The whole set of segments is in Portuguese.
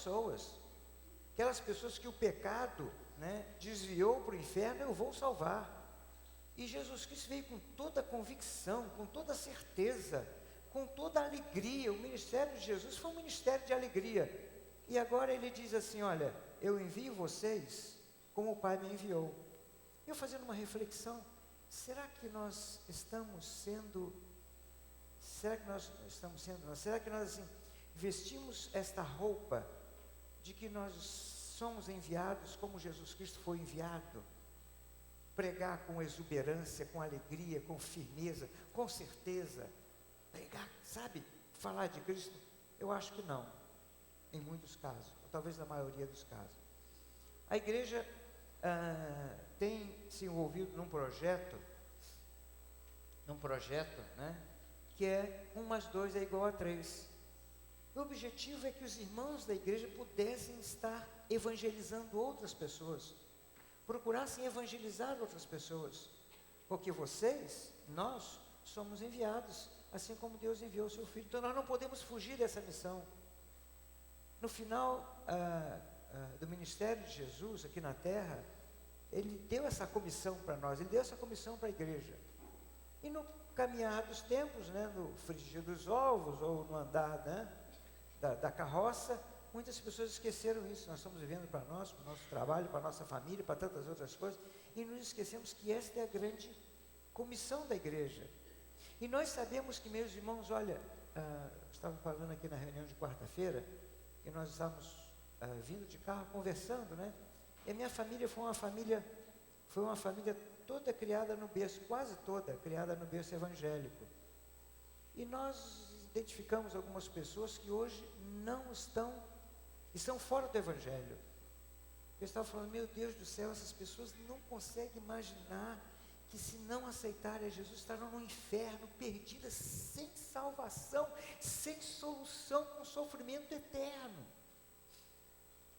pessoas. Aquelas pessoas que o pecado, né, desviou para o inferno, eu vou salvar. E Jesus Cristo veio com toda a convicção, com toda a certeza, com toda a alegria. O ministério de Jesus foi um ministério de alegria. E agora ele diz assim: olha, eu envio vocês como o Pai me enviou. Eu fazendo uma reflexão, será que nós estamos sendo, será que nós assim, vestimos esta roupa de que nós somos enviados como Jesus Cristo foi enviado? Pregar com exuberância, com alegria, com firmeza, com certeza. Pregar, sabe, falar de Cristo? Eu acho que não, em muitos casos, ou talvez na maioria dos casos. A igreja tem se envolvido num projeto, né, que é 1 mais 2 é igual a 3. O objetivo é que os irmãos da igreja pudessem estar evangelizando outras pessoas, procurassem evangelizar outras pessoas, porque nós somos enviados, assim como Deus enviou o seu Filho. Então nós não podemos fugir dessa missão. No final do ministério de Jesus aqui na terra, Ele deu essa comissão para nós, Ele deu essa comissão para a igreja. E no caminhar dos tempos, né, no frigir dos ovos, ou no andar, né, da carroça, muitas pessoas esqueceram isso. Nós estamos vivendo para nós, para o nosso trabalho, para a nossa família, para tantas outras coisas, e nos esquecemos que esta é a grande comissão da igreja. E nós sabemos que, meus irmãos, olha, estava falando aqui na reunião de quarta-feira, e nós estávamos vindo de carro, conversando, né? E a minha família foi uma família toda criada no berço, quase toda criada no berço evangélico. E nós identificamos algumas pessoas que hoje não estão fora do evangelho. Eu estava falando, meu Deus do céu, essas pessoas não conseguem imaginar que, se não aceitarem a Jesus, estarão no inferno, perdidas, sem salvação, sem solução, com sofrimento eterno.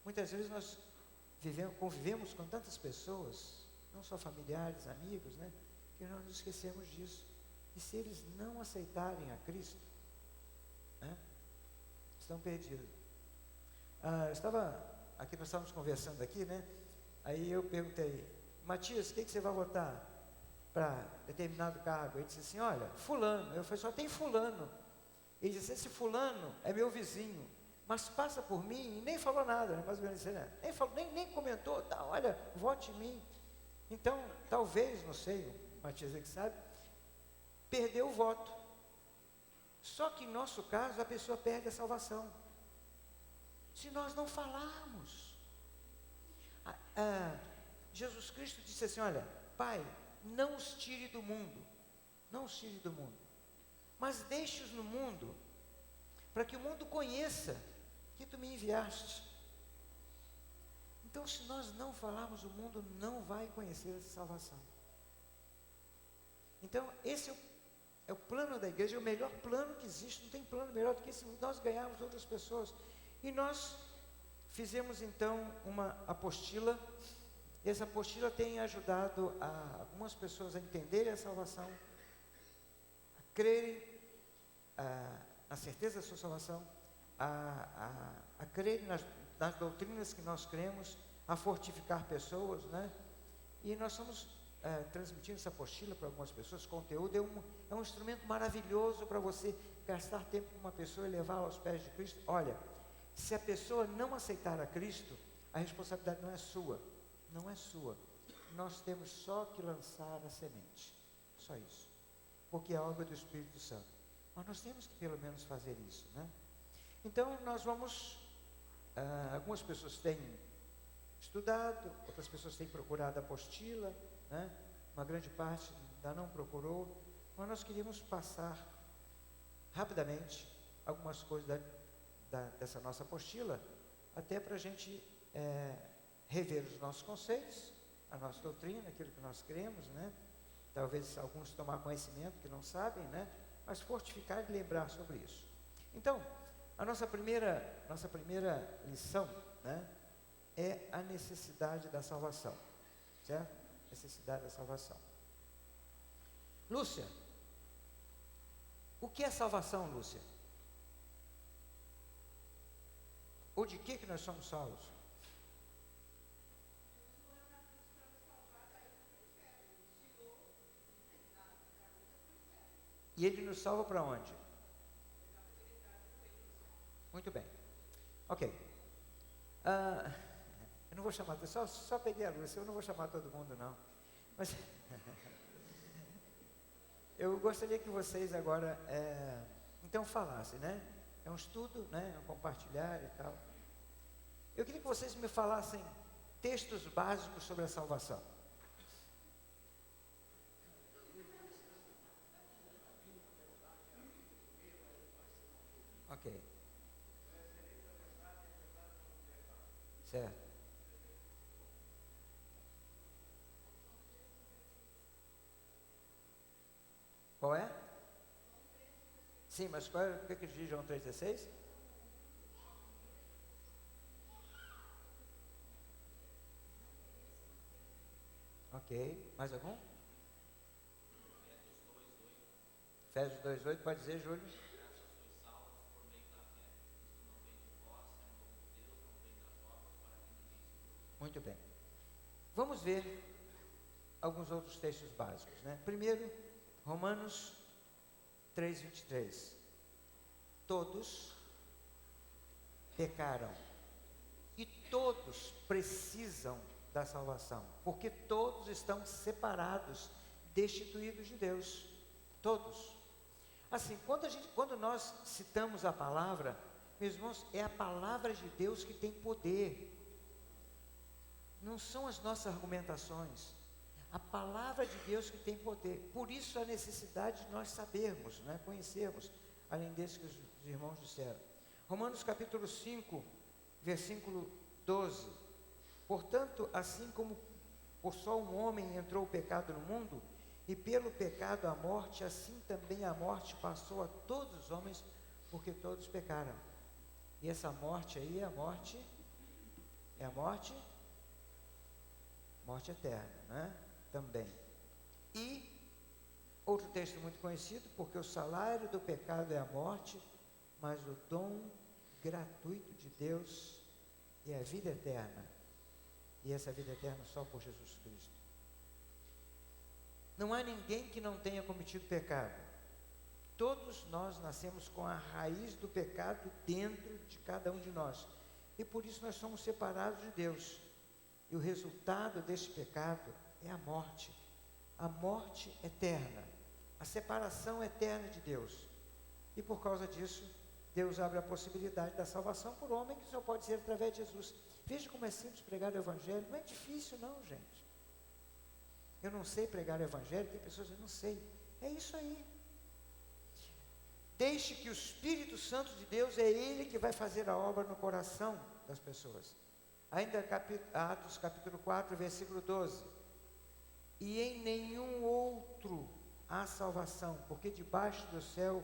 Muitas vezes nós convivemos com tantas pessoas, não só familiares, amigos, né, que nós nos esquecemos disso. E se eles não aceitarem a Cristo, né, estão perdidos. Nós estávamos conversando aqui, né? Aí eu perguntei, Matias, o que você vai votar para determinado cargo? Ele disse assim, olha, fulano. Eu falei, só tem fulano. Ele disse, esse fulano é meu vizinho, mas passa por mim, e nem falou nada, né? Mais ou menos assim, né? Nem comentou, tá, olha, vote em mim. Então, talvez, não sei, o Matias é que sabe, perdeu o voto. Só que em nosso caso, a pessoa perde a salvação. Se nós não falarmos. Jesus Cristo disse assim, olha, Pai, não os tire do mundo, mas deixe-os no mundo, para que o mundo conheça que tu me enviaste. Então, se nós não falarmos, o mundo não vai conhecer essa salvação. Então, esse é o plano da igreja, é o melhor plano que existe. Não tem plano melhor do que esse, nós ganharmos outras pessoas. E nós fizemos então uma apostila. Essa apostila tem ajudado algumas pessoas a entenderem a salvação, a crerem na certeza da sua salvação, a crerem nas doutrinas que nós cremos, a fortificar pessoas, né? E nós estamos transmitindo essa apostila para algumas pessoas. Conteúdo é um instrumento maravilhoso para você gastar tempo com uma pessoa e levá-la aos pés de Cristo. Olha, se a pessoa não aceitar a Cristo, a responsabilidade não é sua. Nós temos só que lançar a semente, só isso, porque é a obra do Espírito Santo. Mas nós temos que pelo menos fazer isso, né? Então nós vamos, algumas pessoas têm estudado, outras pessoas têm procurado a apostila, né? Uma grande parte ainda não procurou, mas nós queríamos passar rapidamente algumas coisas dessa nossa apostila, até para a gente rever os nossos conceitos, a nossa doutrina, aquilo que nós cremos, né? Talvez alguns tomar conhecimento que não sabem, né? Mas fortificar e lembrar sobre isso. Então, a nossa primeira lição, né, é a necessidade da salvação, certo? Necessidade da salvação. Lúcia, o que é salvação, Lúcia? Ou de que nós somos salvos? E Ele nos salva para onde? Muito bem. Ok. Eu não vou chamar, só peguei a luz, eu não vou chamar todo mundo não. Mas eu gostaria que vocês agora, então falassem, né? É um estudo, né? É um compartilhar e tal. Eu queria que vocês me falassem textos básicos sobre a salvação. Ok. Certo. Qual é? Sim, mas qual é, o que diz João 3,16? Ok. Mais algum? Efésios 2,8, pode dizer, Júlio? Muito bem. Vamos ver alguns outros textos básicos, né? Primeiro, Romanos 3,23. Todos pecaram e todos precisam da salvação, porque todos estão separados, destituídos de Deus. Todos. Assim, quando nós citamos a palavra, meus irmãos, é a palavra de Deus que tem poder. Não são as nossas argumentações. A palavra de Deus que tem poder. Por isso a necessidade de nós sabermos, né, conhecermos, além desse que os irmãos disseram. Romanos capítulo 5, versículo 12. Portanto, assim como por só um homem entrou o pecado no mundo, e pelo pecado a morte, assim também a morte passou a todos os homens, porque todos pecaram. E essa morte aí é a morte morte eterna, né? Também. E outro texto muito conhecido, porque o salário do pecado é a morte, mas o dom gratuito de Deus é a vida eterna. E essa vida eterna só por Jesus Cristo. Não há ninguém que não tenha cometido pecado. Todos nós nascemos com a raiz do pecado dentro de cada um de nós. E por isso nós somos separados de Deus. E o resultado deste pecado é a morte eterna, a separação eterna de Deus. E por causa disso, Deus abre a possibilidade da salvação por homem, que só pode ser através de Jesus. Veja como é simples pregar o Evangelho, não é difícil não, gente. Eu não sei pregar o Evangelho, tem pessoas que eu não sei. É isso aí. Deixe que o Espírito Santo de Deus, é Ele que vai fazer a obra no coração das pessoas. Ainda Atos capítulo 4, versículo 12. E em nenhum outro há salvação, porque debaixo do céu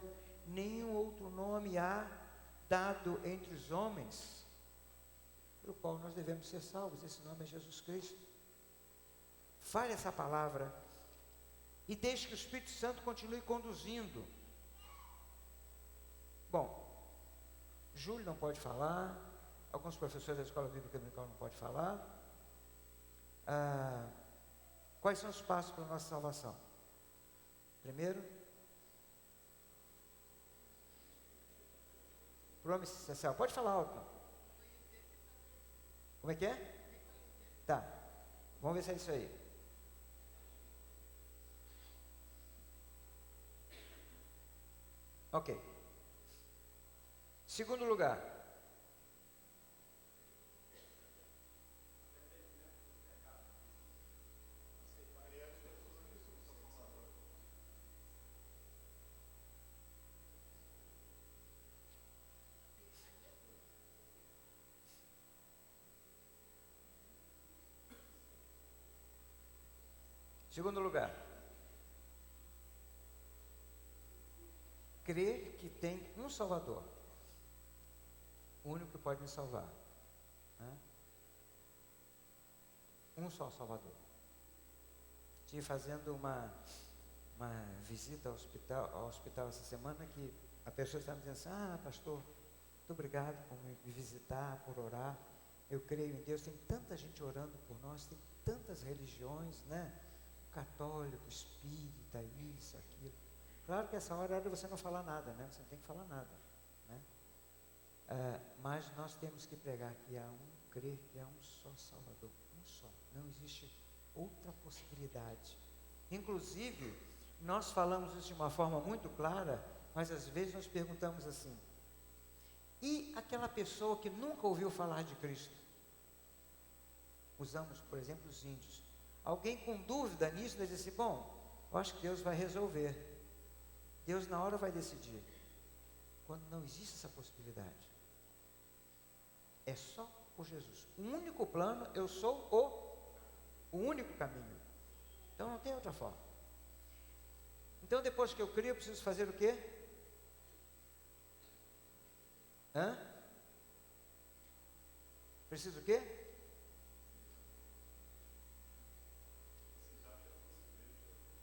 nenhum outro nome há dado entre os homens, pelo qual nós devemos ser salvos. Esse nome é Jesus Cristo. Fale essa palavra e deixe que o Espírito Santo continue conduzindo. Bom, Júlio não pode falar, alguns professores da Escola Bíblica Dominical não podem falar. Quais são os passos para a nossa salvação? Primeiro, promessa essencial. Pode falar alto. Como é que é? Tá, vamos ver se é isso aí. Ok. Segundo lugar. Segundo lugar, crer que tem um Salvador, o único que pode nos salvar, né? Um só Salvador. Estive fazendo uma visita ao hospital essa semana, que a pessoa estava dizendo assim: pastor, Muito obrigado por me visitar, por orar. Eu creio em Deus. Tem tanta gente orando por nós, tem tantas religiões, né? Católico, espírita, isso, aquilo. Claro que essa hora é hora de você não falar nada, né? Você não tem que falar nada, né? Mas nós temos que pregar que há crer que há um só Salvador, um só. Não existe outra possibilidade. Inclusive, nós falamos isso de uma forma muito clara, mas às vezes nós perguntamos assim: e aquela pessoa que nunca ouviu falar de Cristo? Usamos, por exemplo, os índios. Alguém com dúvida nisso, diz assim: bom, eu acho que Deus vai resolver. Deus na hora vai decidir. Quando não existe essa possibilidade. É só por Jesus. O único plano, eu sou o único caminho. Então não tem outra forma. Então depois que eu crio, eu preciso fazer o quê? Preciso o quê?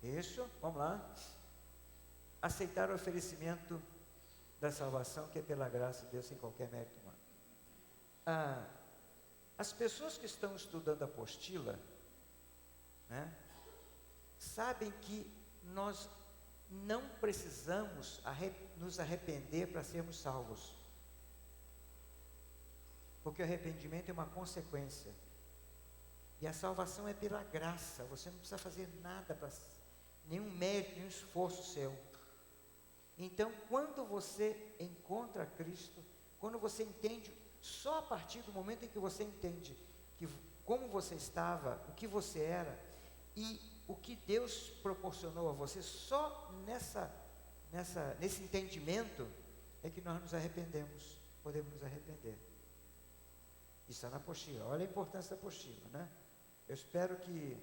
Isso, vamos lá. Aceitar o oferecimento da salvação, que é pela graça de Deus, sem qualquer mérito humano. As pessoas que estão estudando a apostila, né, sabem que nós não precisamos nos arrepender para sermos salvos, porque o arrependimento é uma consequência, e a salvação é pela graça. Você não precisa fazer nada, nenhum mérito, nenhum esforço seu. Então, quando você encontra Cristo, quando você entende, só a partir do momento em que você entende como você estava, o que você era e o que Deus proporcionou a você, só nesse entendimento é que nós nos arrependemos, podemos nos arrepender. Isso está na apostila. Olha a importância da apostila, né? Eu espero que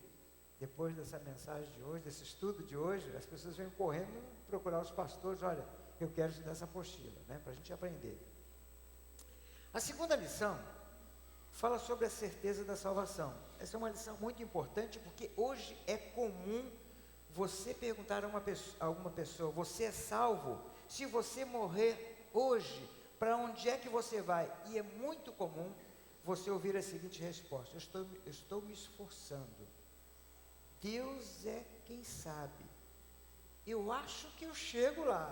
depois dessa mensagem de hoje, desse estudo de hoje, as pessoas venham correndo procurar os pastores: olha, eu quero te dar essa apostila, né, para a gente aprender. A segunda lição fala sobre a certeza da salvação. Essa é uma lição muito importante, porque hoje é comum você perguntar a alguma pessoa: você é salvo? Se você morrer hoje, para onde é que você vai? E é muito comum você ouvir a seguinte resposta: eu estou me esforçando. Deus é quem sabe. Eu acho que eu chego lá.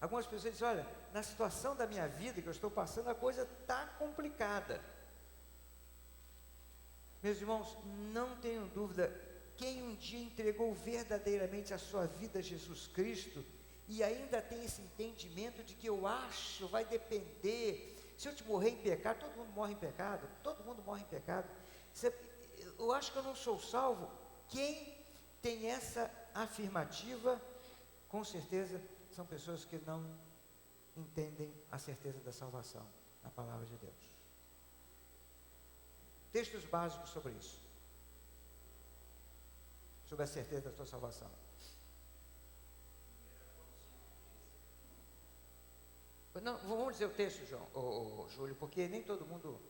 Algumas pessoas dizem: olha, na situação da minha vida que eu estou passando, a coisa está complicada. Meus irmãos, não tenham dúvida, quem um dia entregou verdadeiramente a sua vida a Jesus Cristo, e ainda tem esse entendimento de que eu acho, vai depender, se eu te morrer em pecado, todo mundo morre em pecado, eu acho que eu não sou salvo. Quem tem essa afirmativa, com certeza, são pessoas que não entendem a certeza da salvação na palavra de Deus. Textos básicos sobre isso, sobre a certeza da sua salvação. Não, vamos dizer o texto, Júlio, porque nem todo mundo...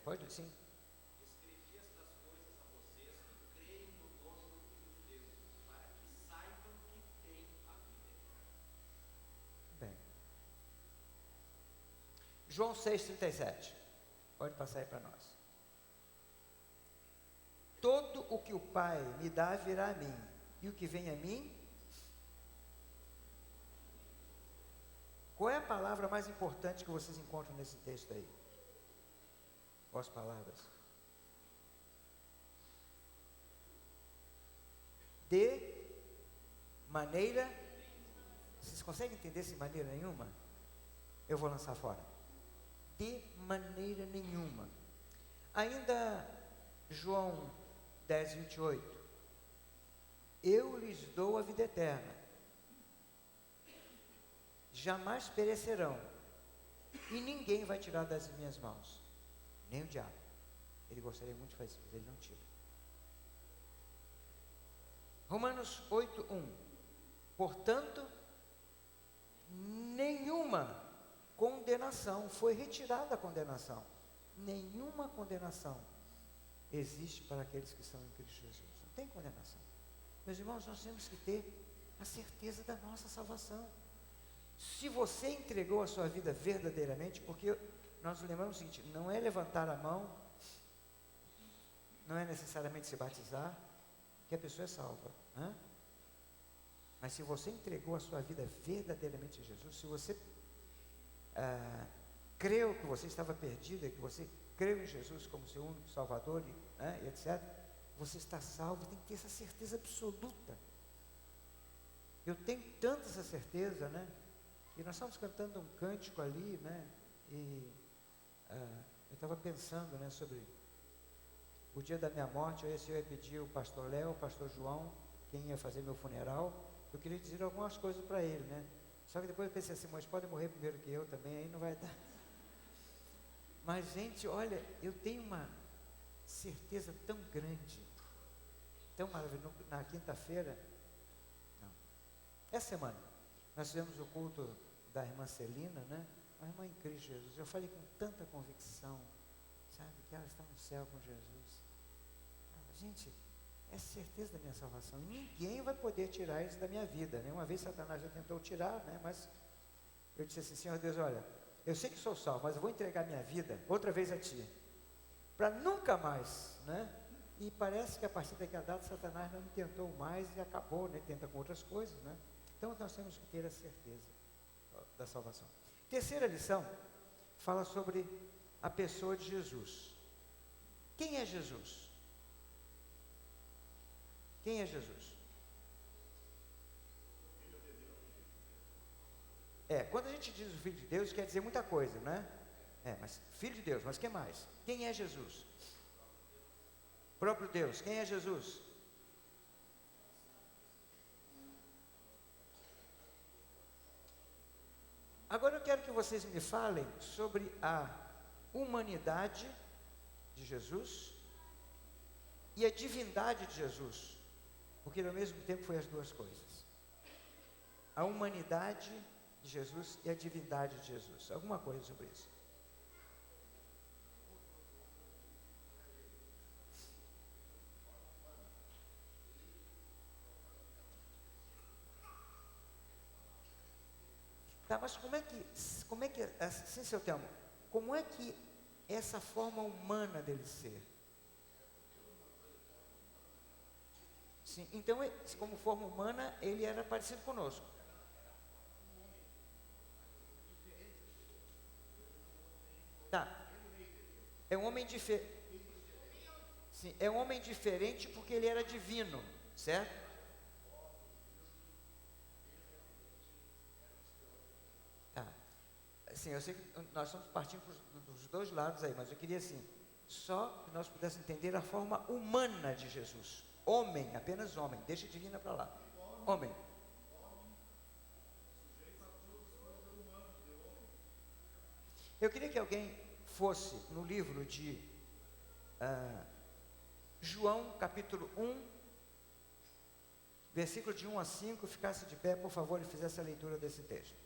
Pode, sim. Escrevi estas coisas a vocês que creem no nome do Filho de Deus, para que saibam que têm a vida eterna. Bem. João 6,37. Pode passar aí para nós. Todo o que o Pai me dá virá a mim, e o que vem a mim... Qual é a palavra mais importante que vocês encontram nesse texto aí? Quais palavras? De maneira... Vocês conseguem entender se maneira nenhuma? Eu vou lançar fora. De maneira nenhuma. Ainda João 10:28. Eu lhes dou a vida eterna. Jamais perecerão, e ninguém vai tirar das minhas mãos, nem o diabo. Ele gostaria muito de fazer isso, mas ele não tira. Romanos 8:1. Portanto, nenhuma condenação, foi retirada a condenação, nenhuma condenação existe para aqueles que estão em Cristo Jesus. Não tem condenação. Meus irmãos, nós temos que ter a certeza da nossa salvação. Se você entregou a sua vida verdadeiramente, porque nós lembramos o seguinte, não é levantar a mão, não é necessariamente se batizar, que a pessoa é salva. Né? Mas se você entregou a sua vida verdadeiramente a Jesus, se você creu que você estava perdido, que você creu em Jesus como seu único Salvador, e etc., você está salvo, tem que ter essa certeza absoluta. Eu tenho tanta essa certeza, né? E nós estávamos cantando um cântico ali, né? E eu estava pensando, né, sobre o dia da minha morte. Eu ia pedir o pastor Léo, o pastor João, quem ia fazer meu funeral. Eu queria dizer algumas coisas para ele, né? Só que depois eu pensei assim, mas pode morrer primeiro que eu também, aí não vai dar. Mas, gente, olha, eu tenho uma certeza tão grande, tão maravilhosa. Na quinta-feira, não, essa semana, nós fizemos o culto da irmã Celina, né? Uma irmã em Cristo Jesus. Eu falei com tanta convicção, sabe, que ela está no céu com Jesus. Gente, é certeza da minha salvação. Ninguém vai poder tirar isso da minha vida, né? Uma vez Satanás já tentou tirar, né? Mas eu disse assim, Senhor Deus, olha, eu sei que sou salvo, mas eu vou entregar minha vida outra vez a Ti, para nunca mais, né? E parece que a partir daquela data Satanás não me tentou mais e acabou, né? Tenta com outras coisas, né? Então nós temos que ter a certeza da salvação. Terceira lição fala sobre a pessoa de Jesus. Quem é Jesus? Quem é Jesus? Quando a gente diz o Filho de Deus, quer dizer muita coisa, né? Mas Filho de Deus, mas que mais? Quem é Jesus? Próprio Deus, quem é Jesus? Agora eu quero que vocês me falem sobre a humanidade de Jesus e a divindade de Jesus, porque ao mesmo tempo foi as duas coisas. A humanidade de Jesus e a divindade de Jesus. Alguma coisa sobre isso? Tá, mas como é que, assim, seu Telmo, como é que essa forma humana dele ser? Sim, então, como forma humana, ele era parecido conosco. Tá, é um homem diferente. Sim, é um homem diferente porque ele era divino, certo? Tá. Assim, eu sei que nós estamos partindo dos dois lados aí, mas eu queria assim, só que nós pudéssemos entender a forma humana de Jesus. Homem, apenas homem, deixa divina para lá. Homem. Eu queria que alguém fosse no livro de João, capítulo 1, versículo de 1 a 5, ficasse de pé, por favor, e fizesse a leitura desse texto.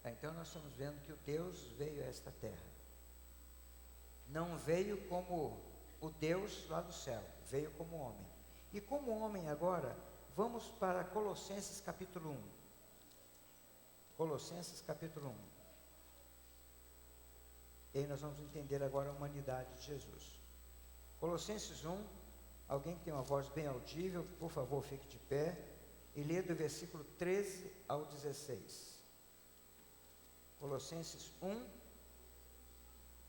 Então nós estamos vendo que o Deus veio a esta terra. Não veio como o Deus lá do céu, veio como homem. E como homem agora, vamos para Colossenses capítulo 1. Colossenses capítulo 1. E aí nós vamos entender agora a humanidade de Jesus. Colossenses 1, alguém que tem uma voz bem audível, por favor, fique de pé e lê do versículo 13 ao 16. Colossenses 1,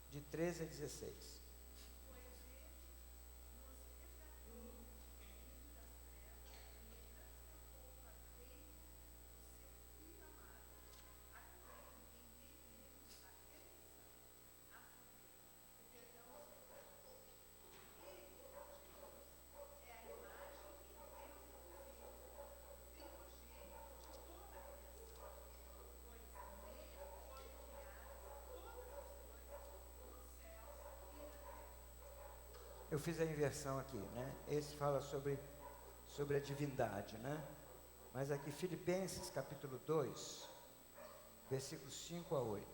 de 13 a 16. eu fiz a inversão aqui, né? Esse fala sobre a divindade, né? Mas aqui, Filipenses capítulo 2, versículos 5 a 8.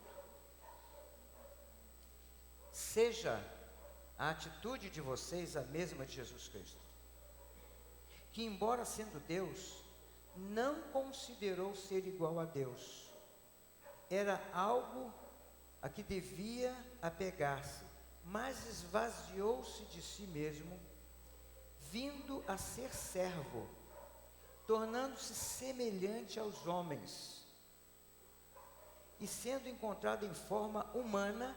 Seja a atitude de vocês a mesma de Jesus Cristo, que embora sendo Deus, não considerou ser igual a Deus. Era algo a que devia apegar-se, mas esvaziou-se de si mesmo, vindo a ser servo, tornando-se semelhante aos homens. E sendo encontrado em forma humana,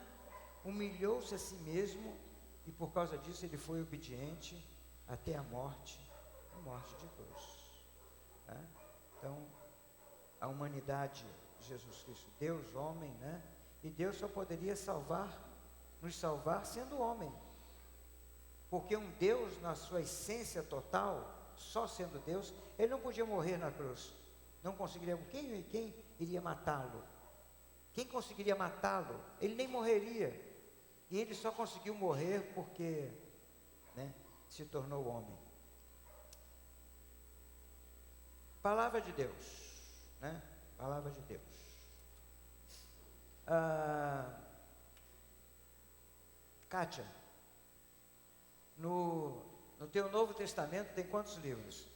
humilhou-se a si mesmo, e por causa disso ele foi obediente até a morte de cruz. Né? Então, a humanidade de Jesus Cristo, Deus, homem, né? E Deus só poderia nos salvar sendo homem. Porque um Deus, na sua essência total, só sendo Deus, ele não podia morrer na cruz. Não conseguiria. Quem iria matá-lo? Quem conseguiria matá-lo? Ele nem morreria. E ele só conseguiu morrer porque, né, se tornou homem. Palavra de Deus, né? Palavra de Deus. Kátia, no teu Novo Testamento tem quantos livros?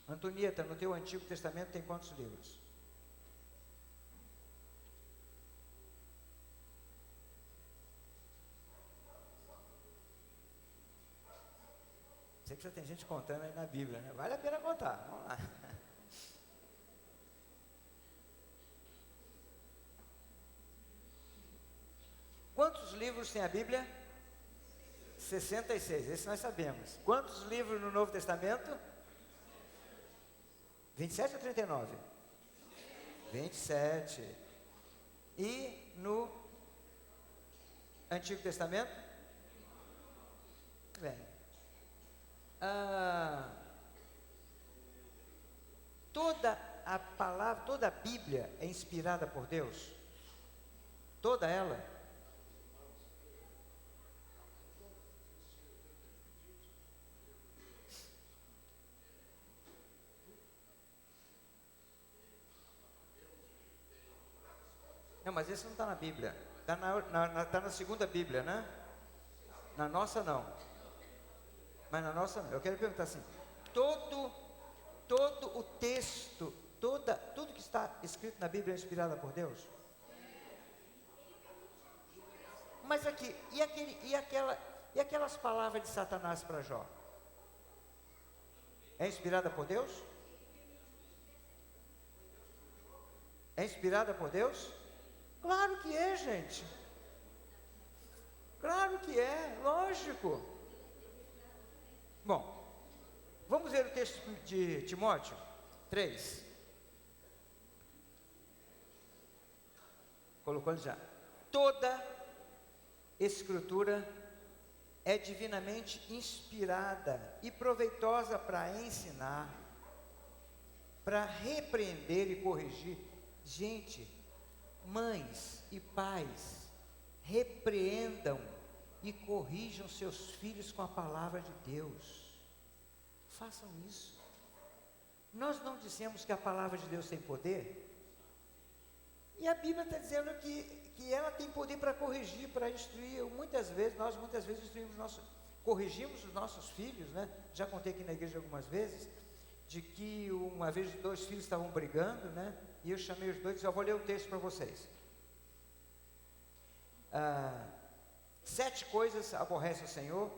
Antonieta, no teu Antigo Testamento tem quantos livros? Sei que já tem gente contando aí na Bíblia, né? Vale a pena contar, vamos lá. Quantos livros tem a Bíblia? 66, esse nós sabemos. Quantos livros no Novo Testamento? 27 ou 39? 27. E no Antigo Testamento? Bem. Toda a palavra, toda a Bíblia é inspirada por Deus? Toda ela? Não, mas esse não está na Bíblia. Está na segunda Bíblia, né? Na nossa não. Mas na nossa não. Eu quero perguntar assim: todo o texto, tudo que está escrito na Bíblia é inspirado por Deus? Mas aqui, e aquelas palavras de Satanás para Jó? É inspirada por Deus? É inspirada por Deus? Claro que é, gente. Claro que é, lógico. Bom, vamos ver o texto de Timóteo 3. Colocou ele já. Toda Escritura é divinamente inspirada e proveitosa para ensinar, para repreender e corrigir. Gente, mães e pais, repreendam e corrijam seus filhos com a palavra de Deus. Façam isso. Nós não dissemos que a palavra de Deus tem poder? E a Bíblia está dizendo que ela tem poder para corrigir, para instruir. Nós muitas vezes corrigimos os nossos filhos, né? Já contei aqui na igreja algumas vezes, de que uma vez 2 filhos estavam brigando, né? E eu chamei os dois e disse: eu vou ler o texto para vocês. 7 coisas aborrece o Senhor.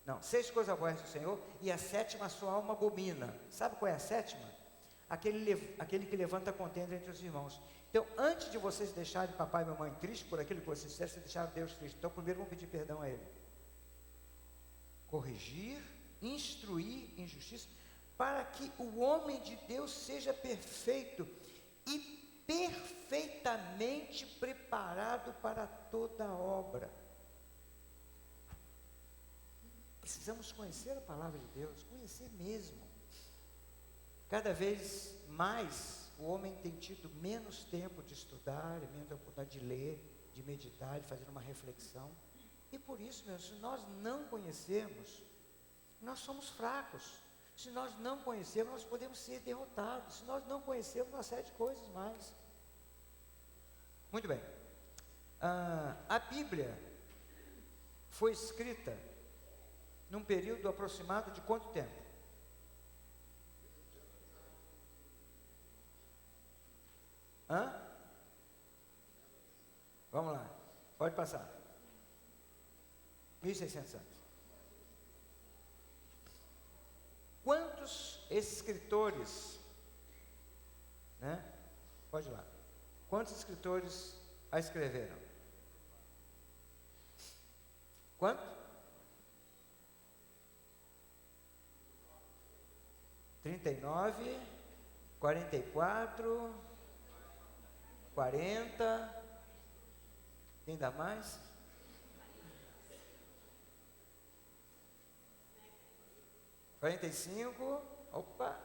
Não, 6 coisas aborrece o Senhor, e a 7ª a sua alma abomina. Sabe qual é a 7ª? Aquele que levanta contenda entre os irmãos. Então, antes de vocês deixarem papai e mamãe tristes por aquilo que vocês fizeram, vocês deixaram Deus triste. Então, primeiro vamos pedir perdão a Ele. Corrigir, instruir em justiça, para que o homem de Deus seja perfeito e perfeitamente preparado para toda obra. Precisamos conhecer a palavra de Deus, conhecer mesmo. Cada vez mais o homem tem tido menos tempo de estudar, menos oportunidade de ler, de meditar, de fazer uma reflexão. E por isso, meus, se nós não conhecermos, nós somos fracos. Se nós não conhecermos, nós podemos ser derrotados. Se nós não conhecermos, uma série de coisas mais. Muito bem. A Bíblia foi escrita num período aproximado de quanto tempo? Vamos lá, pode passar. 1.600 anos. Quantos escritores, né? Pode ir lá. Quantos escritores a escreveram? Quanto? 39, 44, 40, quem dá mais? $45, opa.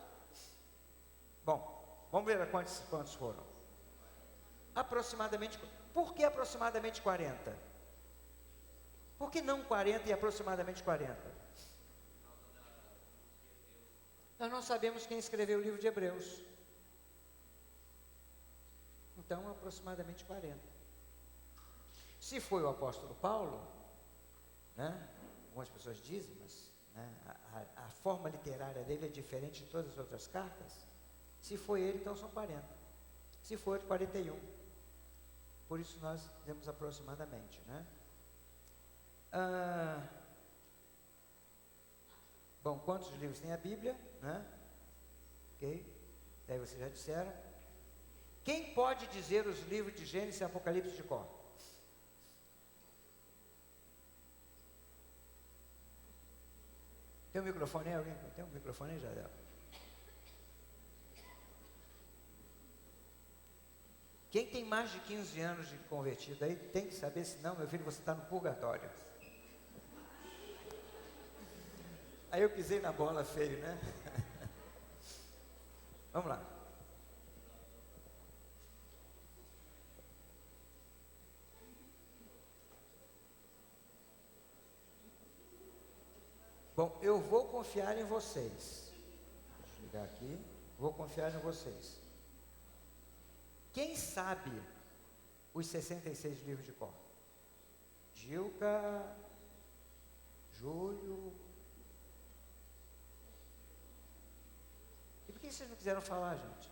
Bom, vamos ver quantos foram. Aproximadamente, por que aproximadamente 40? Por que não 40 e aproximadamente 40? Nós não sabemos quem escreveu o livro de Hebreus. Então, aproximadamente 40. Se foi o apóstolo Paulo, né? Algumas pessoas dizem, mas né, a forma literária dele é diferente de todas as outras cartas. Se foi ele, então são 40. Se foi outro, 41. Por isso nós dizemos aproximadamente, né? Bom, quantos livros tem a Bíblia, né? Ok, daí vocês já disseram. Quem pode dizer os livros de Gênesis e Apocalipse de cor? Tem um microfone aí? Alguém tem um microfone aí, Jadel? Quem tem mais de 15 anos de convertido aí tem que saber, senão, meu filho, você está no purgatório. Aí eu pisei na bola feio, né? Vamos lá. Bom, eu vou confiar em vocês. Deixa eu ligar aqui. Vou confiar em vocês. Quem sabe os 66 livros de cor? Gilca, Júlio. E por que vocês não quiseram falar, gente?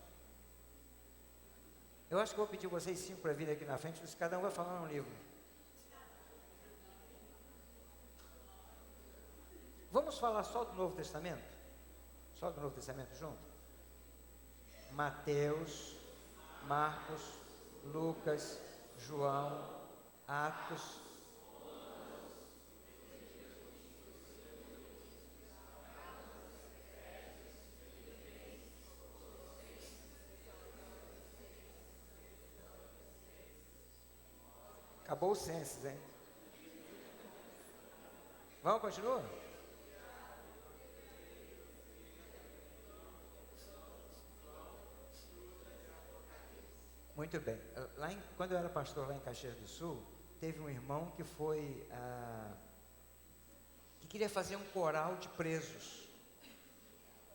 Eu acho que vou pedir vocês 5 para vir aqui na frente, mas cada um vai falar um livro. Vamos falar só do Novo Testamento? Só do Novo Testamento junto? Mateus, Marcos, Lucas, João, Atos. Acabou o census, hein? Vamos, continua? Muito bem. Quando eu era pastor lá em Caxias do Sul, teve um irmão que que queria fazer um coral de presos.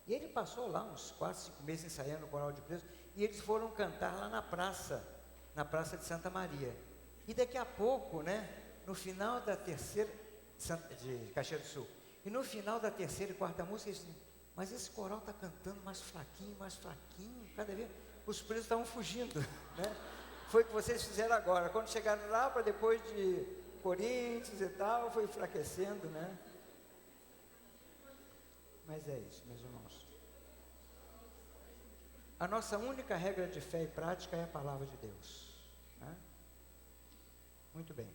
E ele passou lá uns 4, 5 meses ensaiando o coral de presos, e eles foram cantar lá na praça de Santa Maria. E daqui a pouco, né, no final da terceira, de Caxias do Sul, e no final da terceira e quarta música, eles disseram, mas esse coral está cantando mais fraquinho, cada vez... Os presos estavam fugindo, né? Foi o que vocês fizeram agora. Quando chegaram lá, para depois de Coríntios e tal, foi enfraquecendo, né? Mas é isso, meus irmãos. A nossa única regra de fé e prática é a palavra de Deus, né? Muito bem.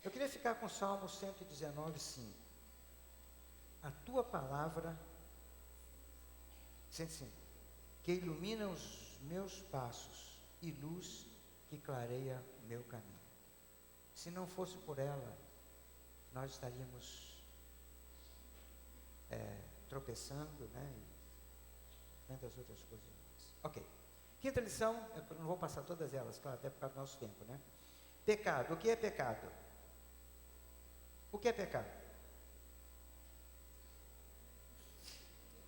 Eu queria ficar com o Salmo 119, 5. A tua palavra, 105. Que ilumina os meus passos e luz que clareia o meu caminho. Se não fosse por ela, nós estaríamos tropeçando, né, tantas outras coisas mais. Ok. Quinta lição, eu não vou passar todas elas, claro, até por causa do nosso tempo, né? Pecado. O que é pecado? O que é pecado?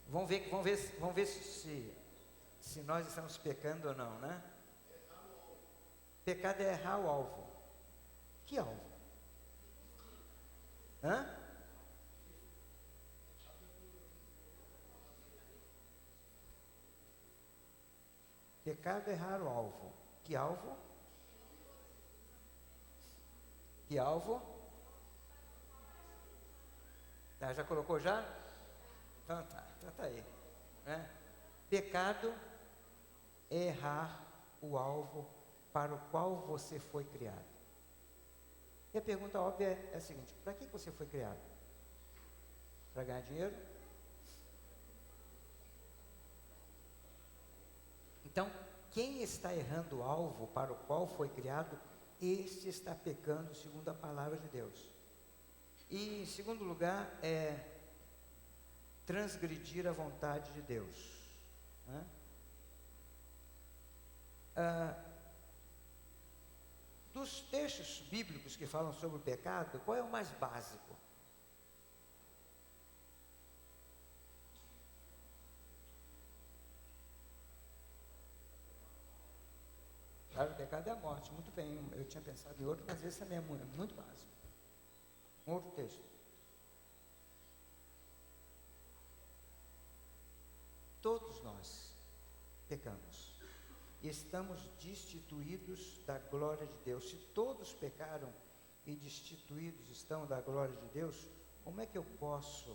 Vamos ver se nós estamos pecando ou não, né? Pecado é errar o alvo. Que alvo? Hã? Pecado é errar o alvo. Que alvo? Que alvo? Tá, já colocou já? Então tá aí. Né? Pecado é errar o alvo para o qual você foi criado. E a pergunta óbvia é a seguinte: para que você foi criado? Para ganhar dinheiro? Então, quem está errando o alvo para o qual foi criado, este está pecando segundo a palavra de Deus. E em segundo lugar, é transgredir a vontade de Deus. Né? Dos textos bíblicos que falam sobre o pecado, qual é o mais básico? Claro, o pecado é a morte. Muito bem, eu tinha pensado em outro, mas esse também é muito básico. Um outro texto. Todos nós pecamos e estamos destituídos da glória de Deus. Se todos pecaram e destituídos estão da glória de Deus, como é que eu posso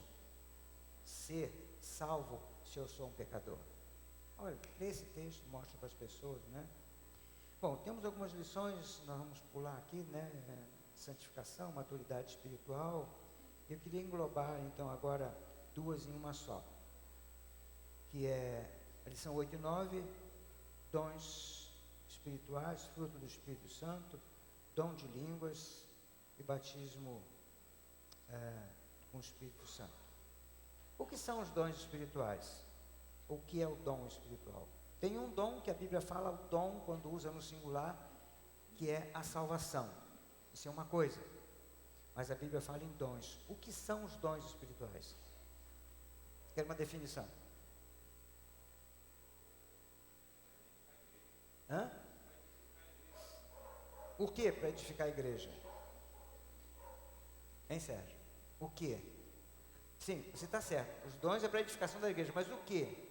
ser salvo se eu sou um pecador? Olha, esse texto mostra para as pessoas, né? Bom, temos algumas lições, nós vamos pular aqui, né? Santificação, maturidade espiritual. Eu queria englobar, então, agora duas em uma só, que é a lição 8 e 9, dons espirituais, fruto do Espírito Santo, dom de línguas e batismo com o Espírito Santo. O que são os dons espirituais? O que é o dom espiritual? Tem um dom que a Bíblia fala, o dom, quando usa no singular, que é a salvação. Isso é uma coisa, mas a Bíblia fala em dons. O que são os dons espirituais? Quero uma definição. Hã? O que para edificar a igreja? Hein, Sérgio? O que? Sim, você está certo. Os dons é para a edificação da igreja, mas o que?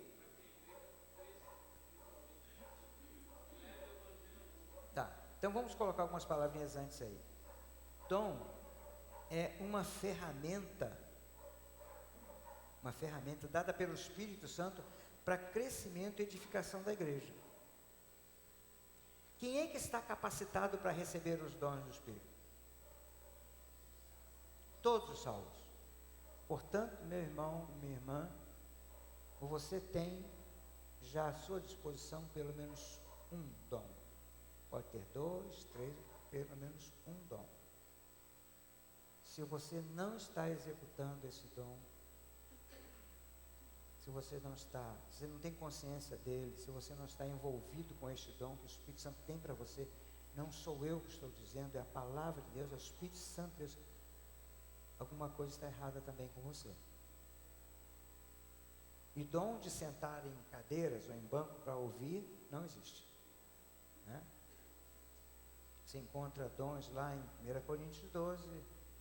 Tá, então vamos colocar algumas palavrinhas antes aí. Dom é uma ferramenta dada pelo Espírito Santo para crescimento e edificação da igreja. Quem é que está capacitado para receber os dons do Espírito? Todos os salvos. Portanto, meu irmão, minha irmã, você tem já à sua disposição pelo menos um dom. Pode ter 2, 3, pelo menos um dom. Se você não está executando esse dom, se você não tem consciência dele, se você não está envolvido com este dom que o Espírito Santo tem para você, não sou eu que estou dizendo, é a palavra de Deus, é o Espírito Santo de Deus, alguma coisa está errada também com você. E dom de sentar em cadeiras ou em banco para ouvir, não existe. Né? Você encontra dons lá em 1 Coríntios 12,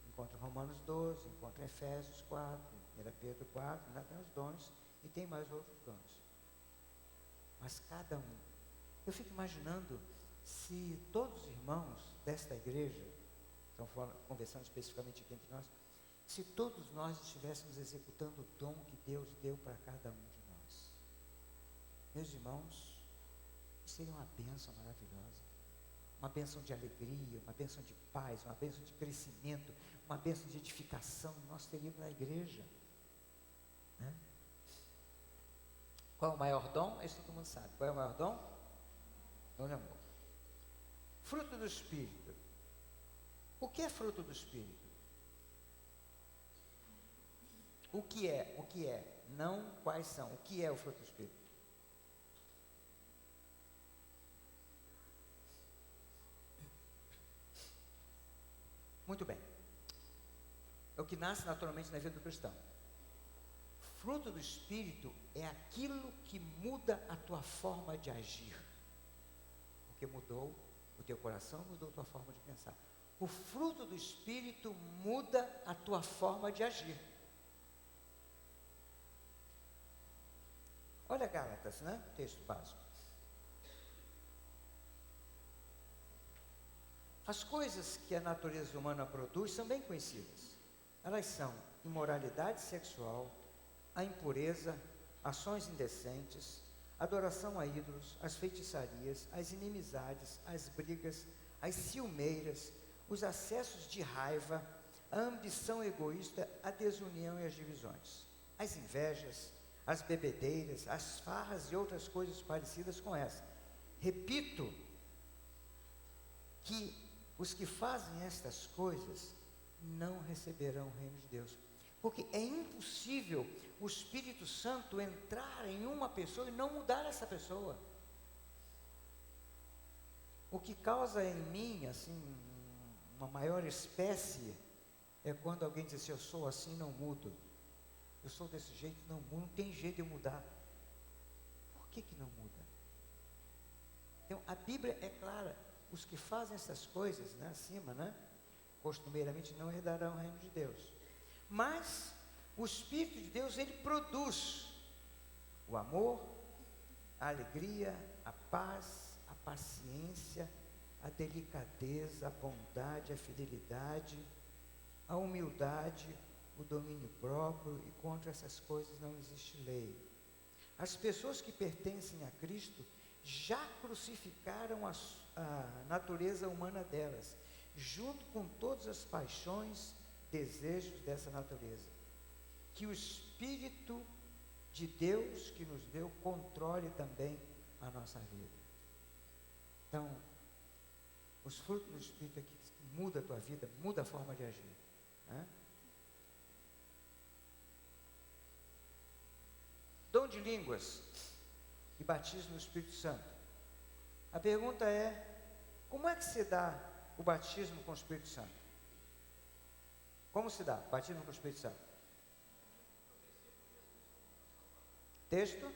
encontra Romanos 12, encontra Efésios 4, 1 Pedro 4, ainda tem os dons, e tem mais outros dons. Mas cada um. Eu fico imaginando se todos os irmãos desta igreja, estão conversando especificamente aqui entre nós, se todos nós estivéssemos executando o dom que Deus deu para cada um de nós. Meus irmãos, isso seria uma bênção maravilhosa. Uma bênção de alegria, uma bênção de paz, uma bênção de crescimento, uma bênção de edificação nós teríamos na igreja. Né? Qual é o maior dom? Isso todo mundo sabe. Qual é o maior dom? Dom de amor. Fruto do Espírito. O que é fruto do Espírito? O que é? O que é? Não quais são. O que é o fruto do Espírito? Muito bem. É o que nasce naturalmente na vida do cristão. Fruto do Espírito é aquilo que muda a tua forma de agir. Porque mudou o teu coração, mudou a tua forma de pensar. O fruto do Espírito muda a tua forma de agir. Olha Gálatas, né? Texto básico. As coisas que a natureza humana produz são bem conhecidas. Elas são imoralidade sexual, a impureza, ações indecentes, adoração a ídolos, as feitiçarias, as inimizades, as brigas, as ciumeiras, os acessos de raiva, a ambição egoísta, a desunião e as divisões, as invejas, as bebedeiras, as farras e outras coisas parecidas com essa. Repito que os que fazem estas coisas não receberão o reino de Deus. Porque é impossível o Espírito Santo entrar em uma pessoa e não mudar essa pessoa. O que causa em mim, assim, uma maior espécie, é quando alguém diz assim, eu sou assim, não mudo. Eu sou desse jeito, não mudo, não tem jeito de eu mudar. Por que não muda? Então, a Bíblia é clara, os que fazem essas coisas, né, acima, né, costumeiramente não herdarão o reino de Deus. Mas o Espírito de Deus, ele produz o amor, a alegria, a paz, a paciência, a delicadeza, a bondade, a fidelidade, a humildade, o domínio próprio, e contra essas coisas não existe lei. As pessoas que pertencem a Cristo já crucificaram a natureza humana delas, junto com todas as paixões, desejos dessa natureza. Que o Espírito de Deus que nos deu controle também a nossa vida. Então, os frutos do Espírito aqui muda a tua vida, muda a forma de agir, né? Dom de línguas e batismo no Espírito Santo. A pergunta é, como é que se dá o batismo com o Espírito Santo? Como se dá o batismo com o Espírito Santo? Texto?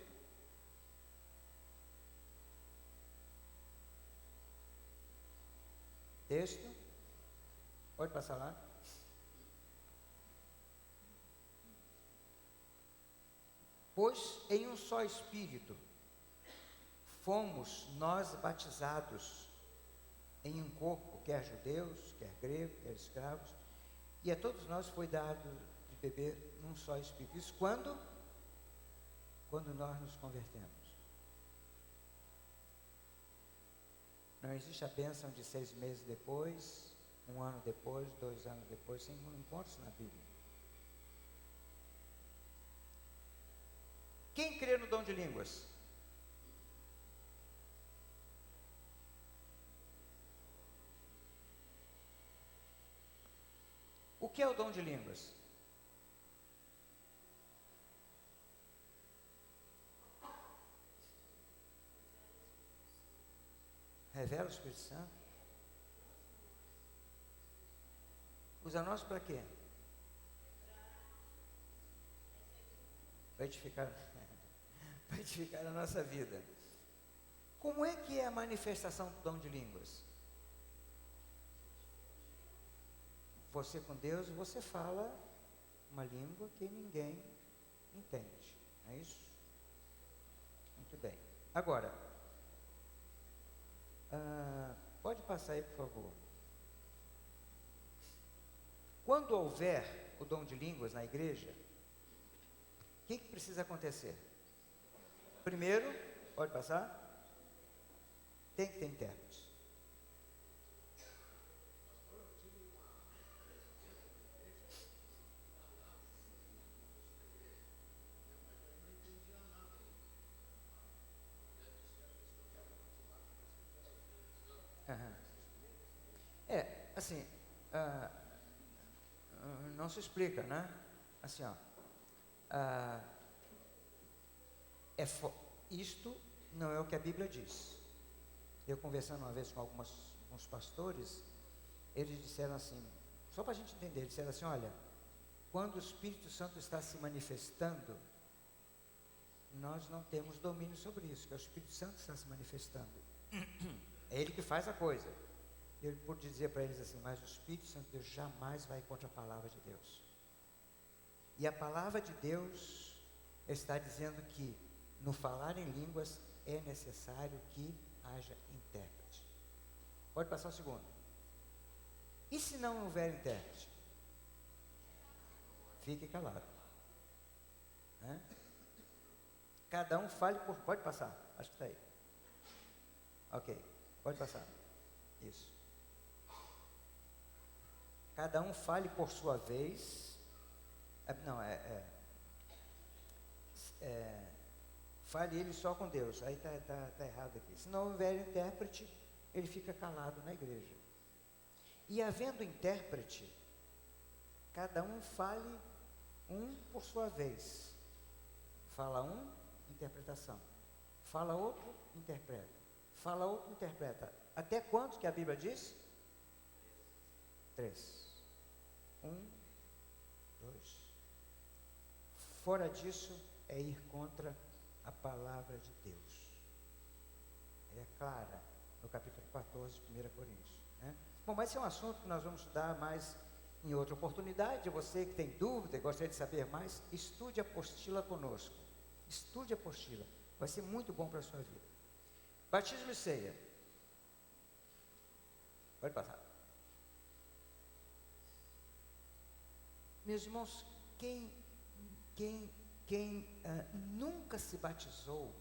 Texto? Pode passar lá. Pois em um só Espírito fomos nós batizados em um corpo, quer judeus, quer gregos, quer escravos, e a todos nós foi dado de beber num só Espírito. Isso quando? Quando nós nos convertemos. Não existe a bênção de 6 meses depois, 1 ano depois, 2 anos depois, sem encontros na Bíblia. Quem crê no dom de línguas? O que é o dom de línguas? Revela o Espírito Santo? Usa nós para quê? Para edificar a nossa vida. Como é que é a manifestação do dom de línguas? Você com Deus, você fala uma língua que ninguém entende, não é isso? Muito bem. Agora, pode passar aí, por favor. Quando houver o dom de línguas na igreja, o que precisa acontecer? Primeiro, pode passar? Tem que ter intérpretes. Assim, não se explica, né? Assim, ó, isto não é o que a Bíblia diz. Eu conversando uma vez com alguns pastores, eles disseram assim, Só para a gente entender, ele disseram assim, olha, quando o Espírito Santo está se manifestando, nós não temos domínio sobre isso, que é o Espírito Santo que está se manifestando. É ele que faz a coisa. Eu pude dizer para eles assim, mas o Espírito Santo de Deus jamais vai contra a palavra de Deus. E a palavra de Deus está dizendo que no falar em línguas é necessário que haja intérprete. Pode passar o segundo. E se não houver intérprete? Fique calado. Né? Cada um fale por... Pode passar, acho que está aí. Ok, pode passar. Isso. Cada um fale por sua vez. Fale ele só com Deus. Aí está errado aqui. Se não houver intérprete, ele fica calado na igreja. E havendo intérprete, cada um fale um por sua vez. Fala um, interpretação. Fala outro, interpreta. Fala outro, interpreta. Até quanto que a Bíblia diz? 3. 1, 2. Fora disso é ir contra a palavra de Deus. É clara no capítulo 14 de 1 Coríntios. Né? Bom, mas esse é um assunto que nós vamos estudar mais em outra oportunidade. Você que tem dúvida e gostaria de saber mais, estude a apostila conosco. Estude a apostila. Vai ser muito bom para a sua vida. Batismo e ceia. Pode passar. Meus irmãos, quem nunca se batizou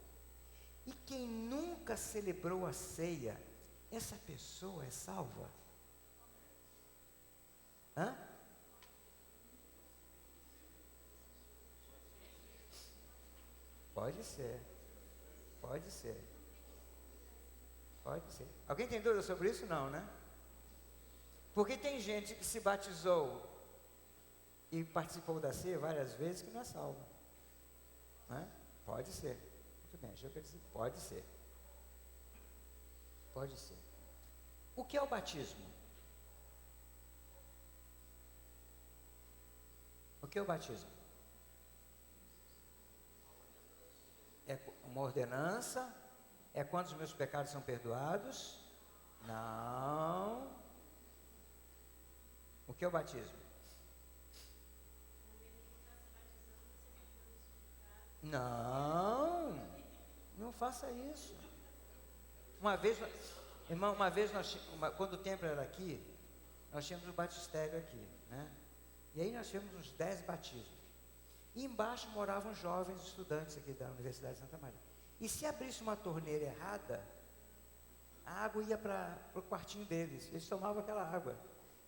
e quem nunca celebrou a ceia, essa pessoa é salva? Hã? Pode ser. Pode ser. Pode ser. Alguém tem dúvida sobre isso? Não, né? Porque tem gente que se batizou e participou da ceia várias vezes que não é salvo. Né? Pode ser. Muito bem, deixa eu dizer. Pode ser. Pode ser. O que é o batismo? O que é o batismo? É uma ordenança? É quando os meus pecados são perdoados? Não. O que é o batismo? Não. Não faça isso. Uma vez, irmão, quando o templo era aqui, nós tínhamos o batistério aqui, né? E aí nós tínhamos uns 10 batismos. E embaixo moravam jovens estudantes aqui da Universidade de Santa Maria. E se abrisse uma torneira errada, a água ia para o quartinho deles. Eles tomavam aquela água.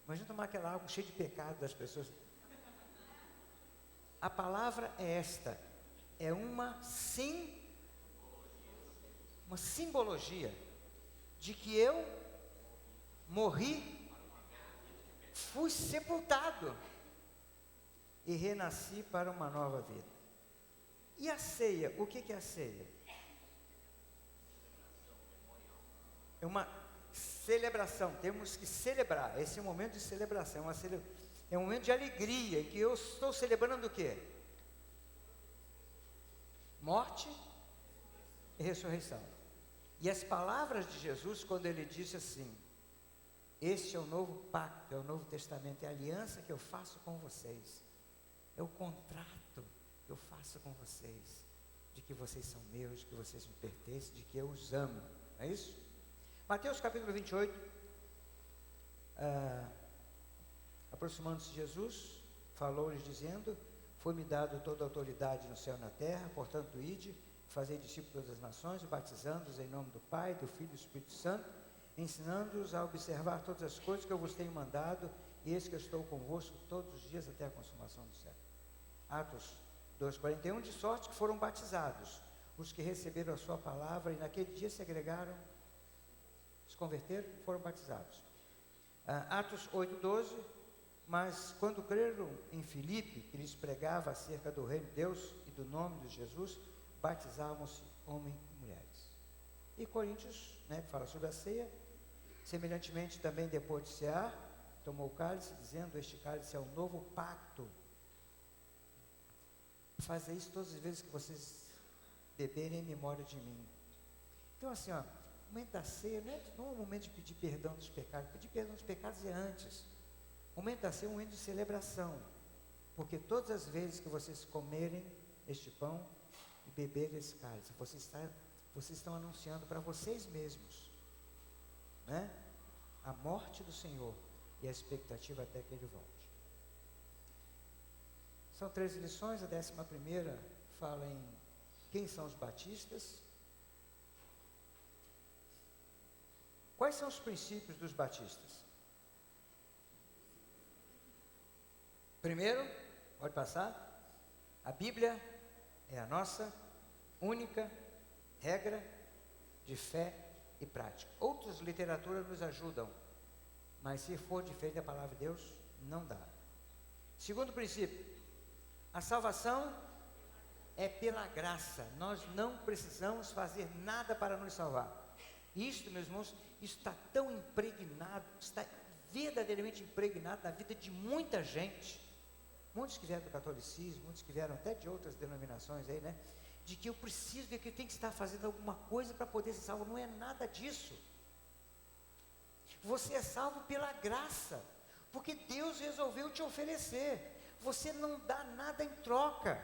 Imagina tomar aquela água cheia de pecado das pessoas. A palavra é esta. É uma simbologia de que eu morri, fui sepultado e renasci para uma nova vida. E a ceia, o que é a ceia? É uma celebração, temos que celebrar, esse é um momento de celebração, é um momento de alegria, em que eu estou celebrando o quê? Morte e ressurreição. E as palavras de Jesus, quando ele disse assim, este é o novo pacto, é o novo testamento, é a aliança que eu faço com vocês, é o contrato que eu faço com vocês, de que vocês são meus, de que vocês me pertencem, de que eu os amo, não é isso? Mateus capítulo 28, aproximando-se de Jesus, falou-lhes dizendo, foi-me dado toda a autoridade no céu e na terra, portanto ide, fazei discípulos de todas as nações, batizando-os em nome do Pai, do Filho e do Espírito Santo, ensinando-os a observar todas as coisas que eu vos tenho mandado, e eis que eu estou convosco todos os dias até a consumação do século. Atos 2:41, de sorte que foram batizados os que receberam a sua palavra, e naquele dia se agregaram, se converteram e foram batizados. Atos 8:12, mas quando creram em Filipe, que lhes pregava acerca do reino de Deus e do nome de Jesus, batizavam-se homens e mulheres. E Coríntios, né, que fala sobre a ceia, semelhantemente também depois de cear, tomou o cálice, dizendo: este cálice é o novo pacto. Fazer isso todas as vezes que vocês beberem em memória de mim. Então assim, ó, o momento da ceia não é o momento de pedir perdão dos pecados. Pedir perdão dos pecados é antes. O momento da ceia é um momento de celebração. Porque todas as vezes que vocês comerem este pão e beberem esse cálice, vocês estão anunciando para vocês mesmos, né, a morte do Senhor e a expectativa até que Ele volte. São 13 lições. A 11ª fala em quem são os batistas. Quais são os princípios dos batistas? Primeiro, pode passar, a Bíblia é a nossa única regra de fé e prática. Outras literaturas nos ajudam, mas se for diferente da palavra de Deus, não dá. Segundo princípio, a salvação é pela graça. Nós não precisamos fazer nada para nos salvar. Isto, meus irmãos, está tão impregnado, está verdadeiramente impregnado na vida de muita gente. Muitos que vieram do catolicismo, muitos que vieram até de outras denominações aí, né? De que eu preciso, de que eu tenho que estar fazendo alguma coisa para poder ser salvo. Não é nada disso. Você é salvo pela graça, porque Deus resolveu te oferecer. Você não dá nada em troca.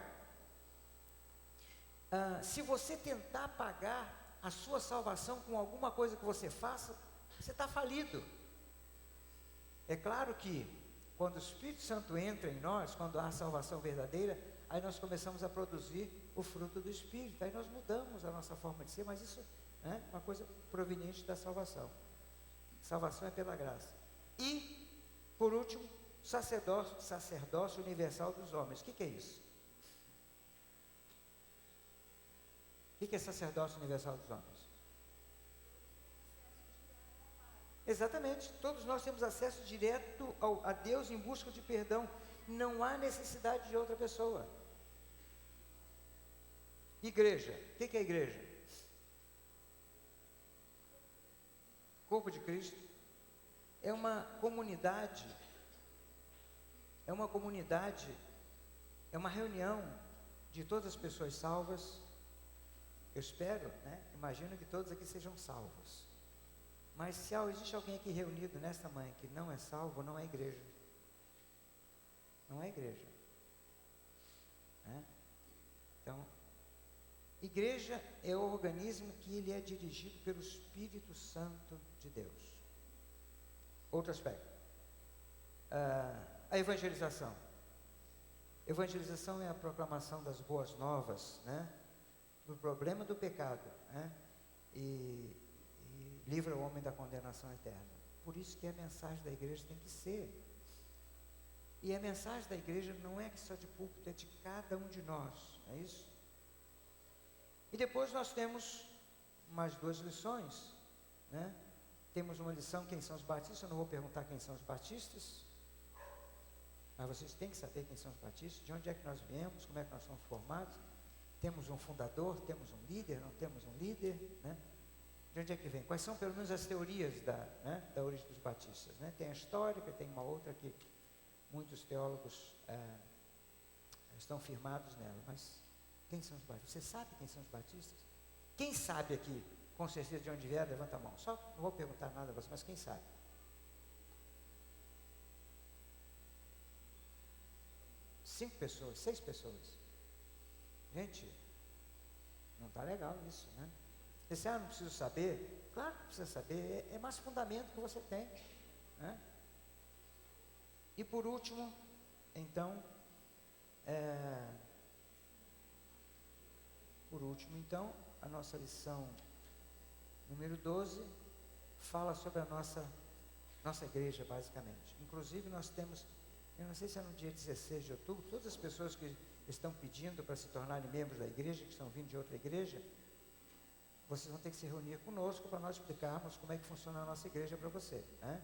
Se você tentar pagar a sua salvação com alguma coisa que você faça, você está falido. É claro que quando o Espírito Santo entra em nós, quando há a salvação verdadeira, aí nós começamos a produzir o fruto do Espírito, aí nós mudamos a nossa forma de ser, mas isso é uma coisa proveniente da salvação. Salvação é pela graça. E, por último, sacerdócio universal dos homens. O que é isso? O que é sacerdócio universal dos homens? Exatamente, todos nós temos acesso direto a Deus em busca de perdão. Não há necessidade de outra pessoa. Igreja, o que é igreja? Corpo de Cristo. É uma comunidade, é uma reunião de todas as pessoas salvas. Eu espero, né? Imagino que todos aqui sejam salvos. Mas se existe alguém aqui reunido nesta manhã que não é salvo, não é igreja. Não é igreja. Né? Então, igreja é o organismo que ele é dirigido pelo Espírito Santo de Deus. Outro aspecto. A evangelização. Evangelização é a proclamação das boas novas, né? Do problema do pecado, né? E livra o homem da condenação eterna. Por isso que a mensagem da igreja tem que ser. E a mensagem da igreja não é que só de púlpito, é de cada um de nós, não é isso? E depois nós temos mais 2 lições, né? Temos uma lição, quem são os batistas. Eu não vou perguntar quem são os batistas, mas vocês têm que saber quem são os batistas, de onde é que nós viemos, como é que nós somos formados. Temos um fundador, temos um líder, não temos um líder, né? De onde é que vem? Quais são pelo menos as teorias da origem dos batistas, né? Tem a histórica, tem uma outra que muitos teólogos estão firmados nela, mas quem são os batistas? Você sabe quem são os batistas? Quem sabe aqui, com certeza, de onde vier, levanta a mão. Só não vou perguntar nada a você, mas quem sabe? Cinco pessoas, 6 pessoas. Gente, não está legal isso, né? Você não preciso saber? Claro que precisa saber, é mais fundamento que você tem, né? E por último, então, a nossa lição número 12 fala sobre a nossa igreja, basicamente. Inclusive nós temos, eu não sei se é no dia 16 de outubro, todas as pessoas que estão pedindo para se tornarem membros da igreja, que estão vindo de outra igreja, vocês vão ter que se reunir conosco para nós explicarmos como é que funciona a nossa igreja para você, né?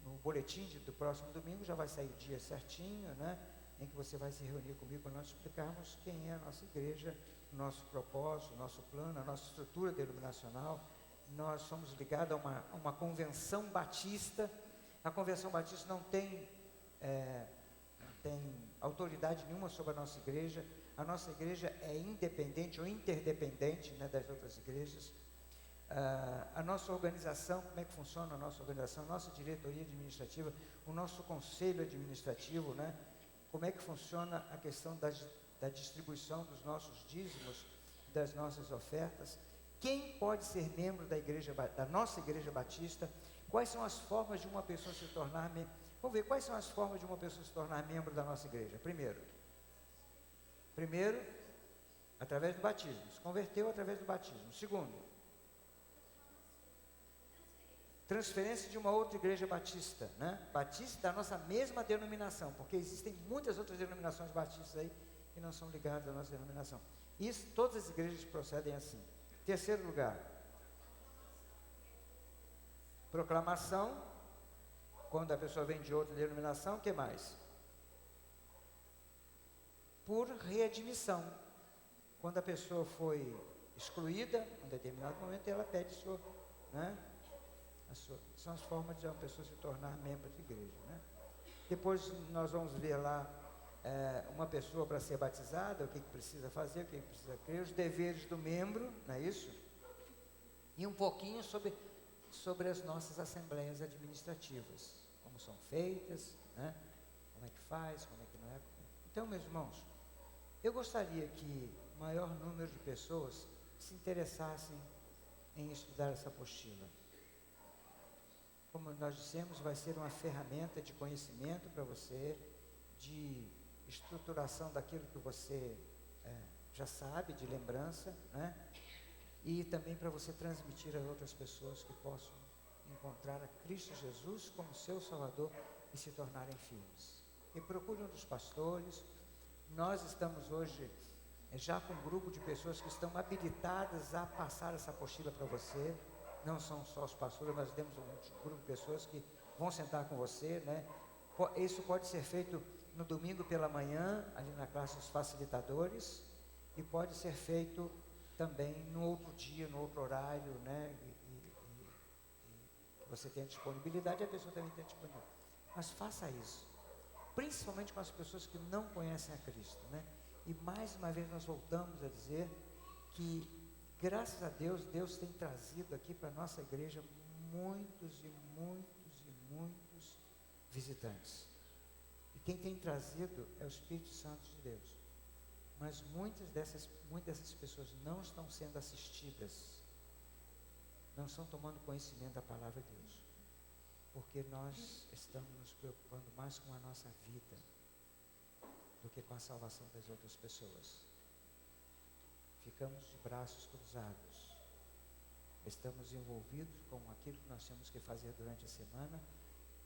No boletim do próximo domingo já vai sair o dia certinho, né? Em que você vai se reunir comigo para nós explicarmos quem é a nossa igreja, nosso propósito, nosso plano, a nossa estrutura denominacional. Nós somos ligados a uma convenção batista A Convenção Batista não tem autoridade nenhuma sobre a nossa igreja. A nossa igreja é independente ou interdependente, né, das outras igrejas. A nossa organização, como é que funciona a nossa organização, a nossa diretoria administrativa, o nosso conselho administrativo, né? Como é que funciona a questão da distribuição dos nossos dízimos, das nossas ofertas. Quem pode ser membro da nossa igreja batista? Quais são as formas de uma pessoa se tornar membro? Vamos ver, quais são as formas de uma pessoa se tornar membro da nossa igreja? Primeiro, através do batismo. Se converteu através do batismo. Segundo, transferência de uma outra igreja batista, né? Batista da nossa mesma denominação, porque existem muitas outras denominações batistas aí que não são ligadas à nossa denominação. Isso, todas as igrejas procedem assim. Terceiro lugar, proclamação, quando a pessoa vem de outra denominação. O que mais? Por readmissão, quando a pessoa foi excluída, em um determinado momento, ela pede sua, né? São as formas de uma pessoa se tornar membro de igreja, né? Depois nós vamos ver lá uma pessoa para ser batizada, o que precisa fazer, o que precisa crer, os deveres do membro, não é isso? E um pouquinho sobre as nossas assembleias administrativas, como são feitas, né? Como é que faz, como é que não é. Então, meus irmãos, eu gostaria que o maior número de pessoas se interessassem em estudar essa apostila. Como nós dissemos, vai ser uma ferramenta de conhecimento para você, de estruturação daquilo que você já sabe, de lembrança, né? E também para você transmitir a outras pessoas que possam encontrar a Cristo Jesus como seu Salvador e se tornarem filhos. E procure um dos pastores. Nós estamos hoje já com um grupo de pessoas que estão habilitadas a passar essa apostila para você. Não são só os pastores, mas temos um grupo de pessoas que vão sentar com você, né? Isso pode ser feito no domingo pela manhã, ali na classe dos facilitadores, e pode ser feito também no outro dia, no outro horário, né? E você tem a disponibilidade, a pessoa também tem a disponibilidade. Mas faça isso, principalmente com as pessoas que não conhecem a Cristo, né? E mais uma vez nós voltamos a dizer que, graças a Deus, Deus tem trazido aqui para a nossa igreja muitos visitantes. E quem tem trazido é o Espírito Santo de Deus. Mas muitas dessas pessoas não estão sendo assistidas, não estão tomando conhecimento da palavra de Deus, porque nós estamos nos preocupando mais com a nossa vida do que com a salvação das outras pessoas. Ficamos de braços cruzados, estamos envolvidos com aquilo que nós temos que fazer durante a semana,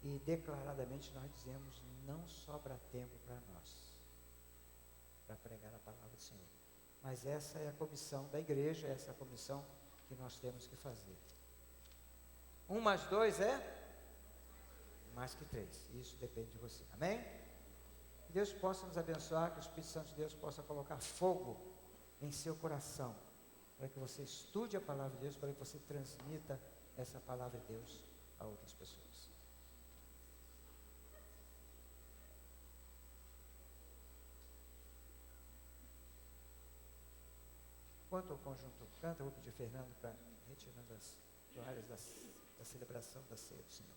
e declaradamente nós dizemos: não sobra tempo para nós, para pregar a palavra do Senhor. Mas essa é a comissão da igreja, essa é a comissão que nós temos que fazer. 1 mais 2 é mais que 3, isso depende de você, amém? Que Deus possa nos abençoar, que o Espírito Santo de Deus possa colocar fogo em seu coração, para que você estude a palavra de Deus, para que você transmita essa palavra de Deus a outras pessoas. Enquanto o conjunto canta, eu vou pedir a Fernando para retirando as toalhas da celebração da ceia do Senhor.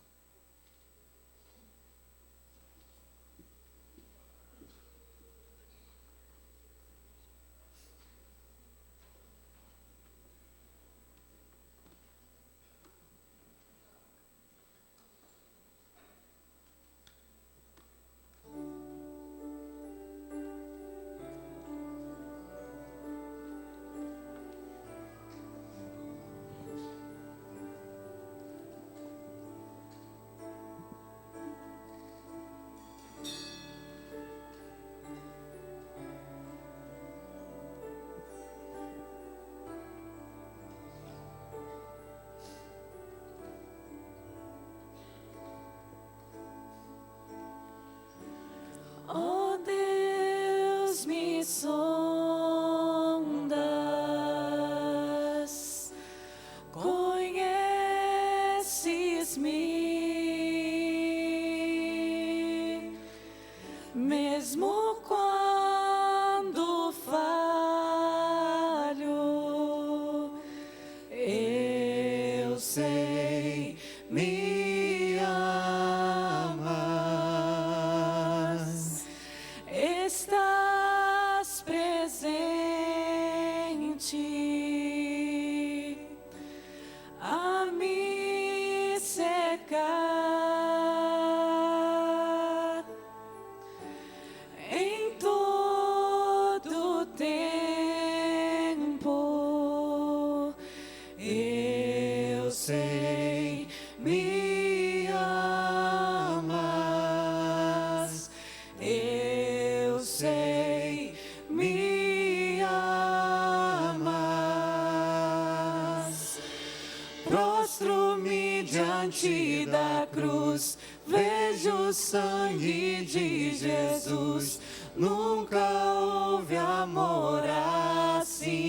semente a me secar em todo tempo. Eu sei, me amas. Eu sei, me amas. Prostro-me diante da cruz, vejo o sangue de Jesus. Nunca houve amor assim.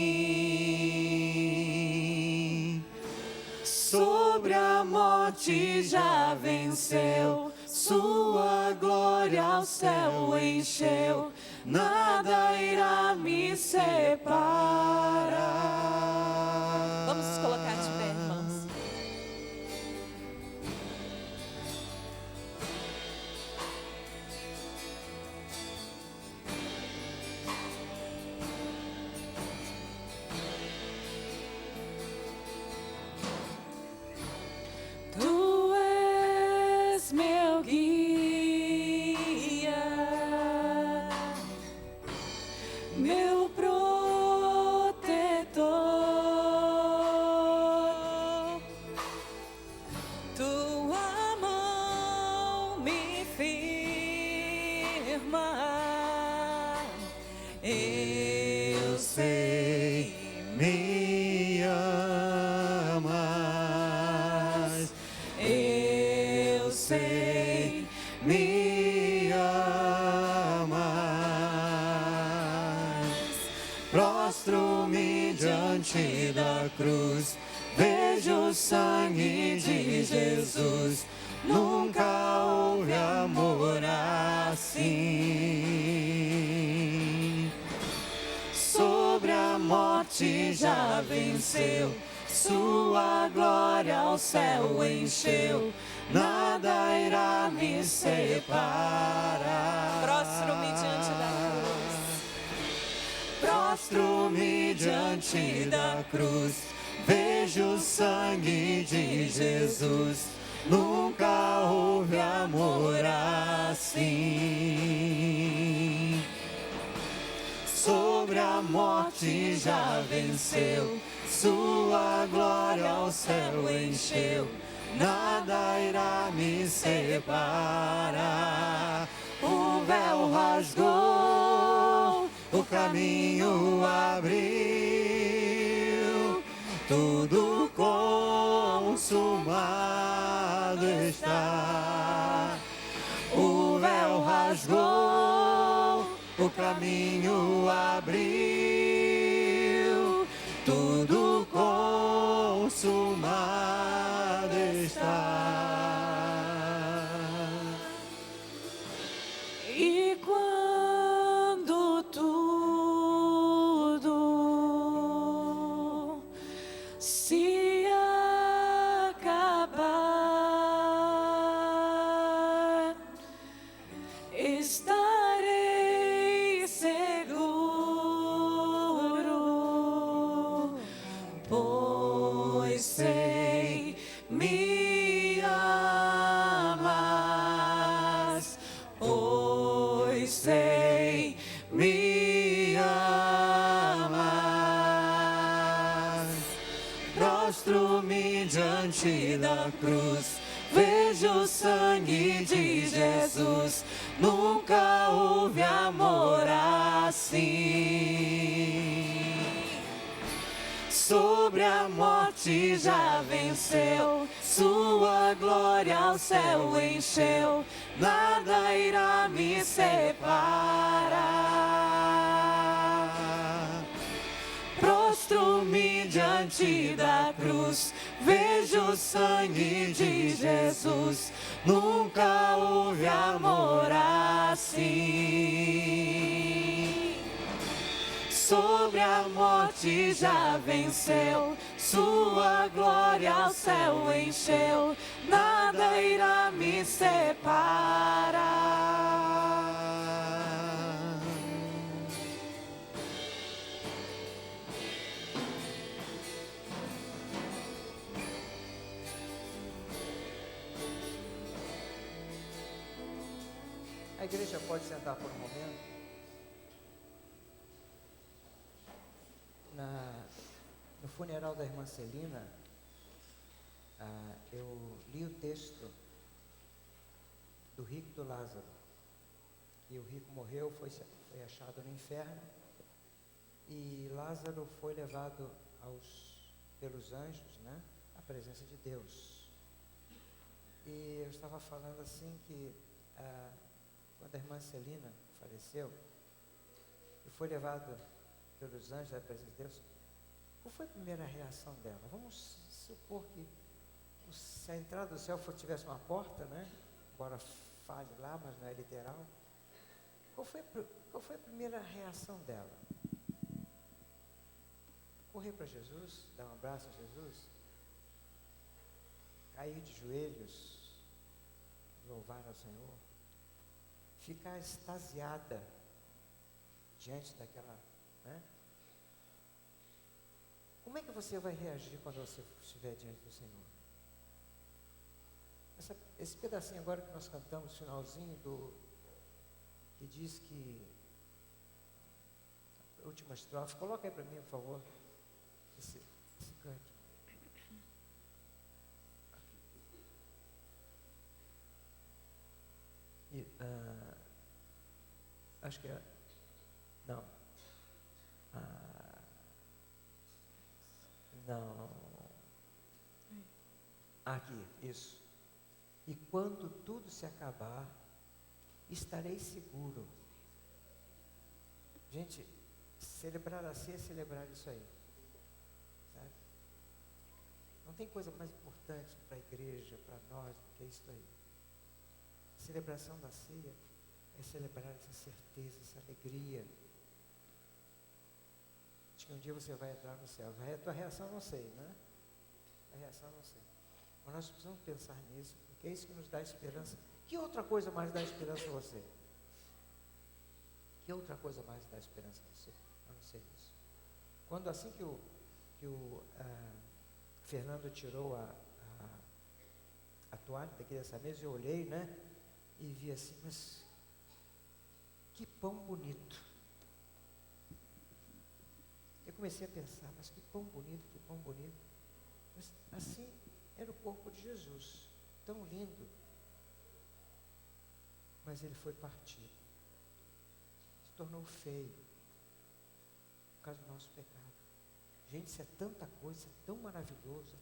Sobre a morte já venceu, sua glória ao céu encheu. Nada irá me separar. Vamos nos colocar de pé, irmãos. Tu és meu guia, meu protetor. Tua mão me firma. Eu sei, me amas. Eu sei, me amas. Prostro-me diante da cruz, vejo o sangue de Jesus. Nunca houve amor assim. Sobre a morte já venceu, sua glória ao céu encheu. Nada irá me separar. Prostro-me diante da cruz. Prostro-me diante da cruz, vejo o sangue de Jesus. Nunca houve amor assim. Sobre a morte já venceu, sua glória ao céu encheu. Nada irá me separar. O véu rasgou, o caminho abriu, tudo consumado está. O véu rasgou, o caminho abriu, tudo consumado está. E quando tudo se acabar, estarei seguro, pois sei, me amas, pois sei, me amas. Prostro-me diante da cruz, vejo o sangue de Jesus. Nunca houve amor assim. Sobre a morte já venceu, sua glória ao céu encheu. Nada irá me separar. Prostro-me diante da cruz, vejo o sangue de Jesus. Nunca houve amor assim. Sobre a morte já venceu, sua glória ao céu encheu. Nada irá me separar. 「igreja pode sentar por um momento. No funeral da irmã Celina, eu li o texto do rico e do Lázaro. E o rico morreu, foi achado no inferno, e Lázaro foi levado pelos anjos, né, à presença de Deus. E eu estava falando assim que quando a irmã Celina faleceu e foi levado pelos anjos à presença de Deus, qual foi a primeira reação dela? Vamos supor que se a entrada do céu tivesse uma porta, né? Embora fale lá, mas não é literal. Qual foi a primeira reação dela? Correr para Jesus, dar um abraço a Jesus, cair de joelhos, louvar ao Senhor, ficar extasiada diante daquela, né? Como é que você vai reagir quando você estiver diante do Senhor? Esse pedacinho agora que nós cantamos, finalzinho que diz que a última estrofe, coloca aí para mim, por favor, esse canto. E, acho que é. Não. Não. Aqui, isso. E quando tudo se acabar, estarei seguro. Gente, celebrar a ceia é celebrar isso aí. Sabe? Não tem coisa mais importante para a igreja, para nós, do que isso aí. A celebração da ceia é celebrar essa certeza, essa alegria de que um dia você vai entrar no céu. A tua reação não sei, né? A reação não sei. Mas nós precisamos pensar nisso, porque é isso que nos dá esperança. Que outra coisa mais dá esperança a você? Que outra coisa mais dá esperança a você? Eu não sei isso. Quando assim que o Fernando tirou a toalha daqui dessa mesa, eu olhei, né? E vi assim, mas que pão bonito. Eu comecei a pensar, mas que pão bonito, que pão bonito. Mas assim era o corpo de Jesus, tão lindo. Mas ele foi partido. Se tornou feio por causa do nosso pecado. Gente, isso é tanta coisa, isso é tão maravilhoso,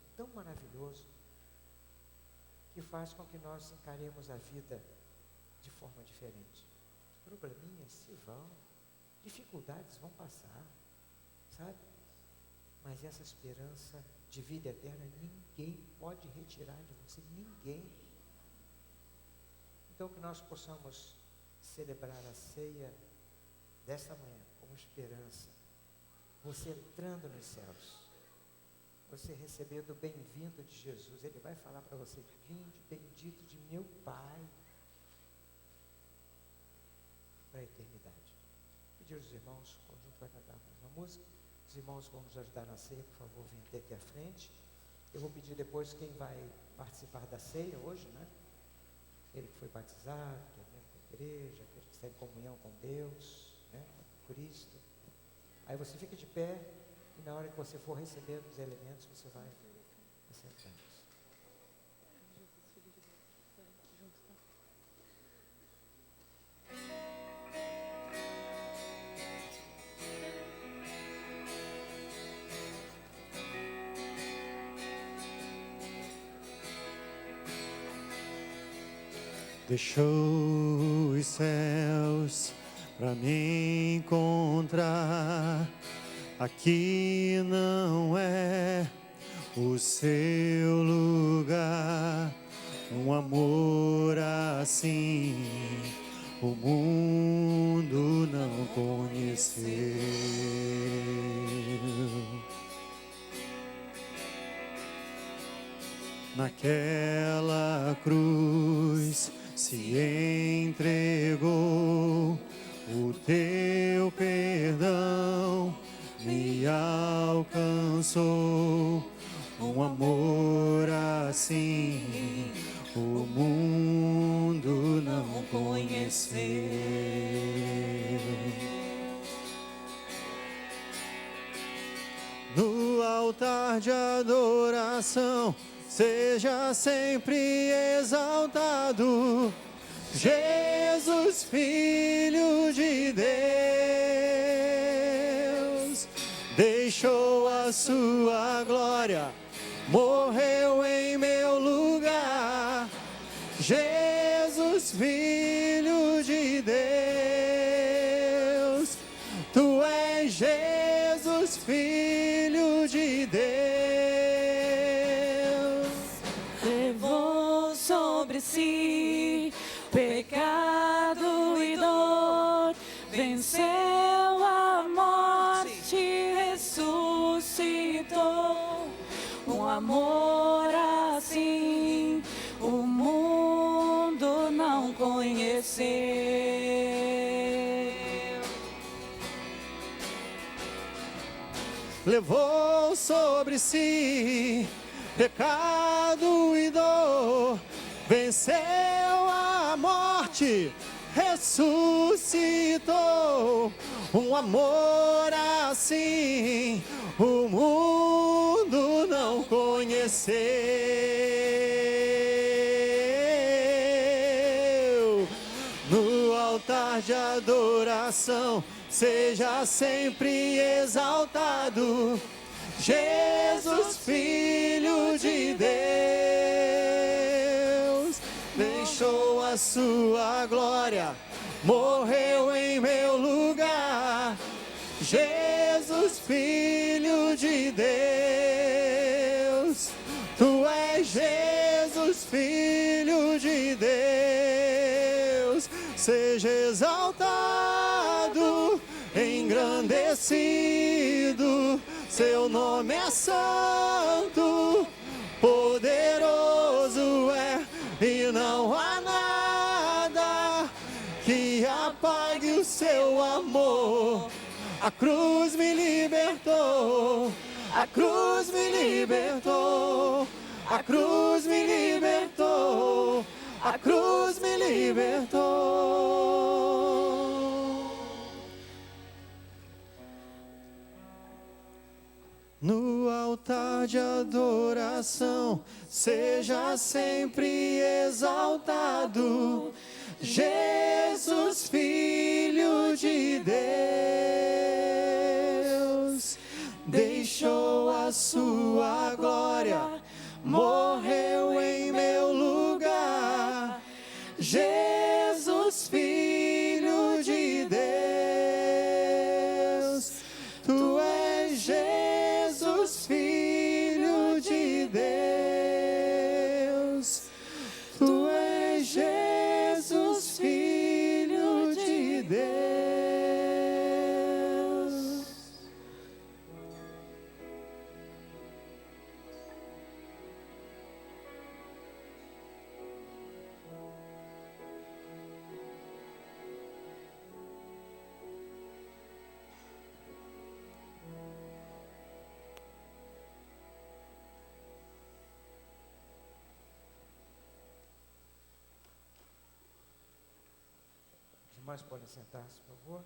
que faz com que nós encaremos a vida de forma diferente. Os probleminhas se vão, dificuldades vão passar, sabe? Mas essa esperança de vida eterna, ninguém pode retirar de você, ninguém. Então que nós possamos celebrar a ceia desta manhã como esperança. Você entrando nos céus, você recebendo o bem-vindo de Jesus, Ele vai falar para você, vinde bendito de meu Pai, para a eternidade. Pedir aos irmãos, o conjunto vai cantar mais uma música, os irmãos vão nos ajudar na ceia, por favor, venham até aqui à frente. Eu vou pedir depois quem vai participar da ceia hoje, né? Aquele que foi batizado, que é membro da igreja, aquele que está em comunhão com Deus, né? Com Cristo. Aí você fica de pé e na hora que você for recebendo os elementos, você vai assentando. Deixou os céus para me encontrar. Aqui não é o seu lugar. Um amor assim o mundo não conheceu. Naquela cruz se entregou, o teu perdão me alcançou. Um amor assim o mundo não conheceu. No altar de adoração, seja sempre exaltado. Jesus, Filho de Deus, deixou a sua glória, morreu em meu lugar. Jesus, Filho de Deus, tu és Jesus, Filho de Deus. Levou sobre si pecado e dor, venceu a morte, ressuscitou. Um amor assim o mundo não conheceu. Levou sobre si pecado e dor, venceu a morte, ressuscitou. Um amor assim o mundo não conheceu. No altar de adoração, seja sempre exaltado. Jesus, Filho de Deus, deixou a sua glória, morreu em meu lugar. Jesus, Filho de Deus, tu és Jesus, Filho de Deus. Seja exaltado, engrandecido, seu nome é santo, poderoso é, e não há nada que apague o seu amor. A cruz me libertou, a cruz me libertou, a cruz me libertou, a cruz me libertou. No altar de adoração, seja sempre exaltado. Jesus, Filho de Deus, deixou a sua glória, morreu em meu lugar. Jesus, Filho de Deus, tu és Jesus, Filho de Deus, tu és Jesus, Filho de Deus. Os irmãos podem sentar-se, por favor.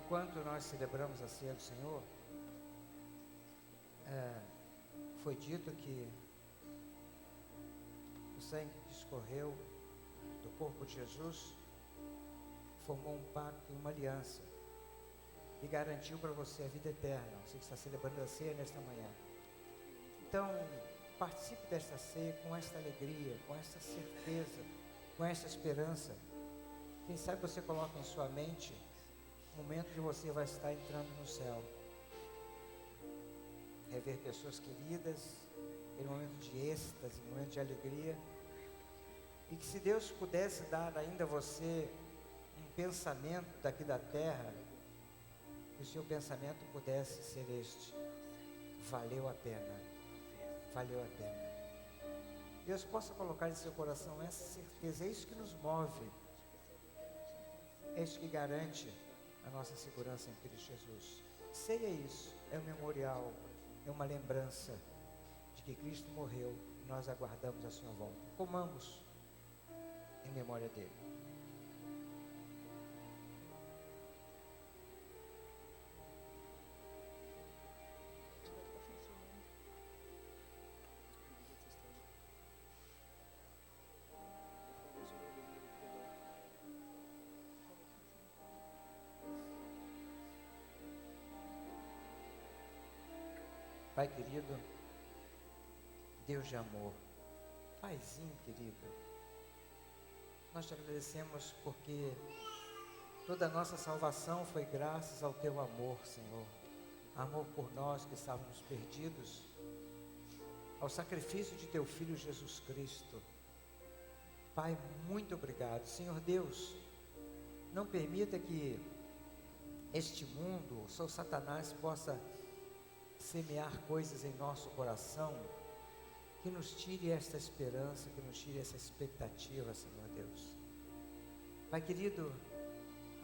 enquanto nós celebramos a ceia do Senhor, foi dito que o sangue que escorreu do corpo de Jesus formou um pacto e uma aliança e garantiu para você a vida eterna. Você que está celebrando a ceia nesta manhã. Então, participe desta ceia com esta alegria, com esta certeza, com esta esperança. Quem sabe você coloca em sua mente o momento que você vai estar entrando no céu. Rever pessoas queridas, em momento de êxtase, em momento de alegria. E que se Deus pudesse dar ainda a você um pensamento daqui da terra, que o seu pensamento pudesse ser este: valeu a pena, valeu a pena. Deus possa colocar em seu coração essa certeza. É isso que nos move, é isso que garante a nossa segurança em Cristo Jesus. Ceia isso, é um memorial, é uma lembrança de que Cristo morreu e nós aguardamos a sua volta. Comamos em memória dele. Pai querido, Deus de amor, Paizinho querido, nós te agradecemos porque toda a nossa salvação foi graças ao teu amor, Senhor. Amor por nós que estávamos perdidos, ao sacrifício de teu Filho Jesus Cristo. Pai, muito obrigado. Senhor Deus, não permita que este mundo, o seu Satanás, possa semear coisas em nosso coração que nos tire esta esperança, que nos tire essa expectativa, Senhor Deus. Pai querido,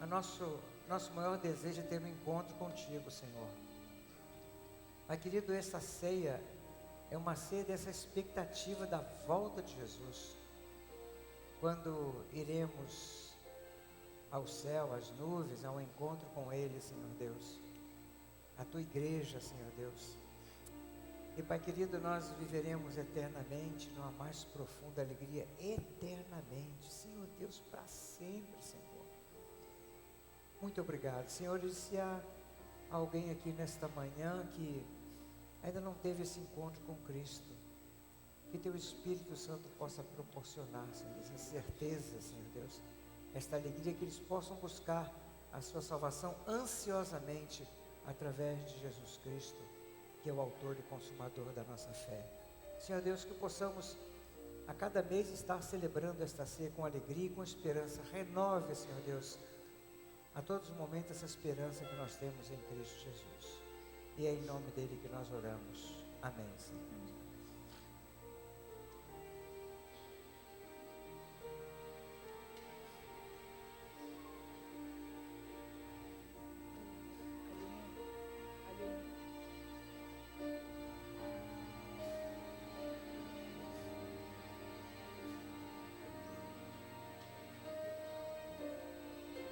nosso maior desejo é ter um encontro contigo, Senhor. Pai querido, essa ceia é uma ceia dessa expectativa da volta de Jesus, quando iremos ao céu, às nuvens, ao encontro com Ele, Senhor Deus, a tua igreja, Senhor Deus. E Pai querido, nós viveremos eternamente numa mais profunda alegria, eternamente, Senhor Deus, para sempre, Senhor. Muito obrigado, Senhor. E se há alguém aqui nesta manhã que ainda não teve esse encontro com Cristo, que teu Espírito Santo possa proporcionar, Senhor, essa certeza, Senhor Deus, esta alegria, que eles possam buscar a sua salvação ansiosamente através de Jesus Cristo, que é o autor e consumador da nossa fé. Senhor Deus, que possamos a cada mês estar celebrando esta ceia com alegria e com esperança. Renove, Senhor Deus, a todos os momentos essa esperança que nós temos em Cristo Jesus. E é em nome dele que nós oramos. Amém, Senhor.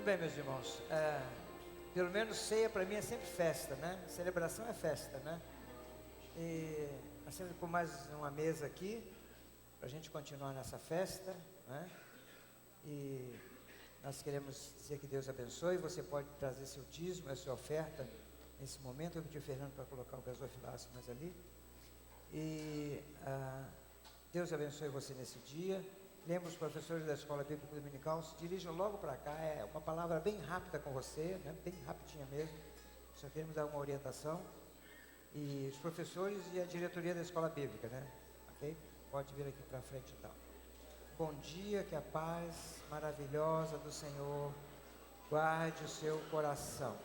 Bem, meus irmãos, pelo menos ceia para mim é sempre festa, né? Celebração é festa, né? E nós temos por mais uma mesa aqui para a gente continuar nessa festa, né? E nós queremos dizer que Deus abençoe. Você pode trazer seu dízimo, a sua oferta nesse momento. Eu pedi ao Fernando para colocar o gasofilácio mais ali. E Deus abençoe você nesse dia. Lembra, os professores da Escola Bíblica Dominical se dirijam logo para cá. É uma palavra bem rápida com você, né? Bem rapidinha mesmo. Só queremos dar uma orientação. E os professores e a diretoria da Escola Bíblica, né? Ok? Pode vir aqui para frente então. Bom dia, que a paz maravilhosa do Senhor guarde o seu coração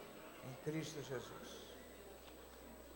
em Cristo Jesus.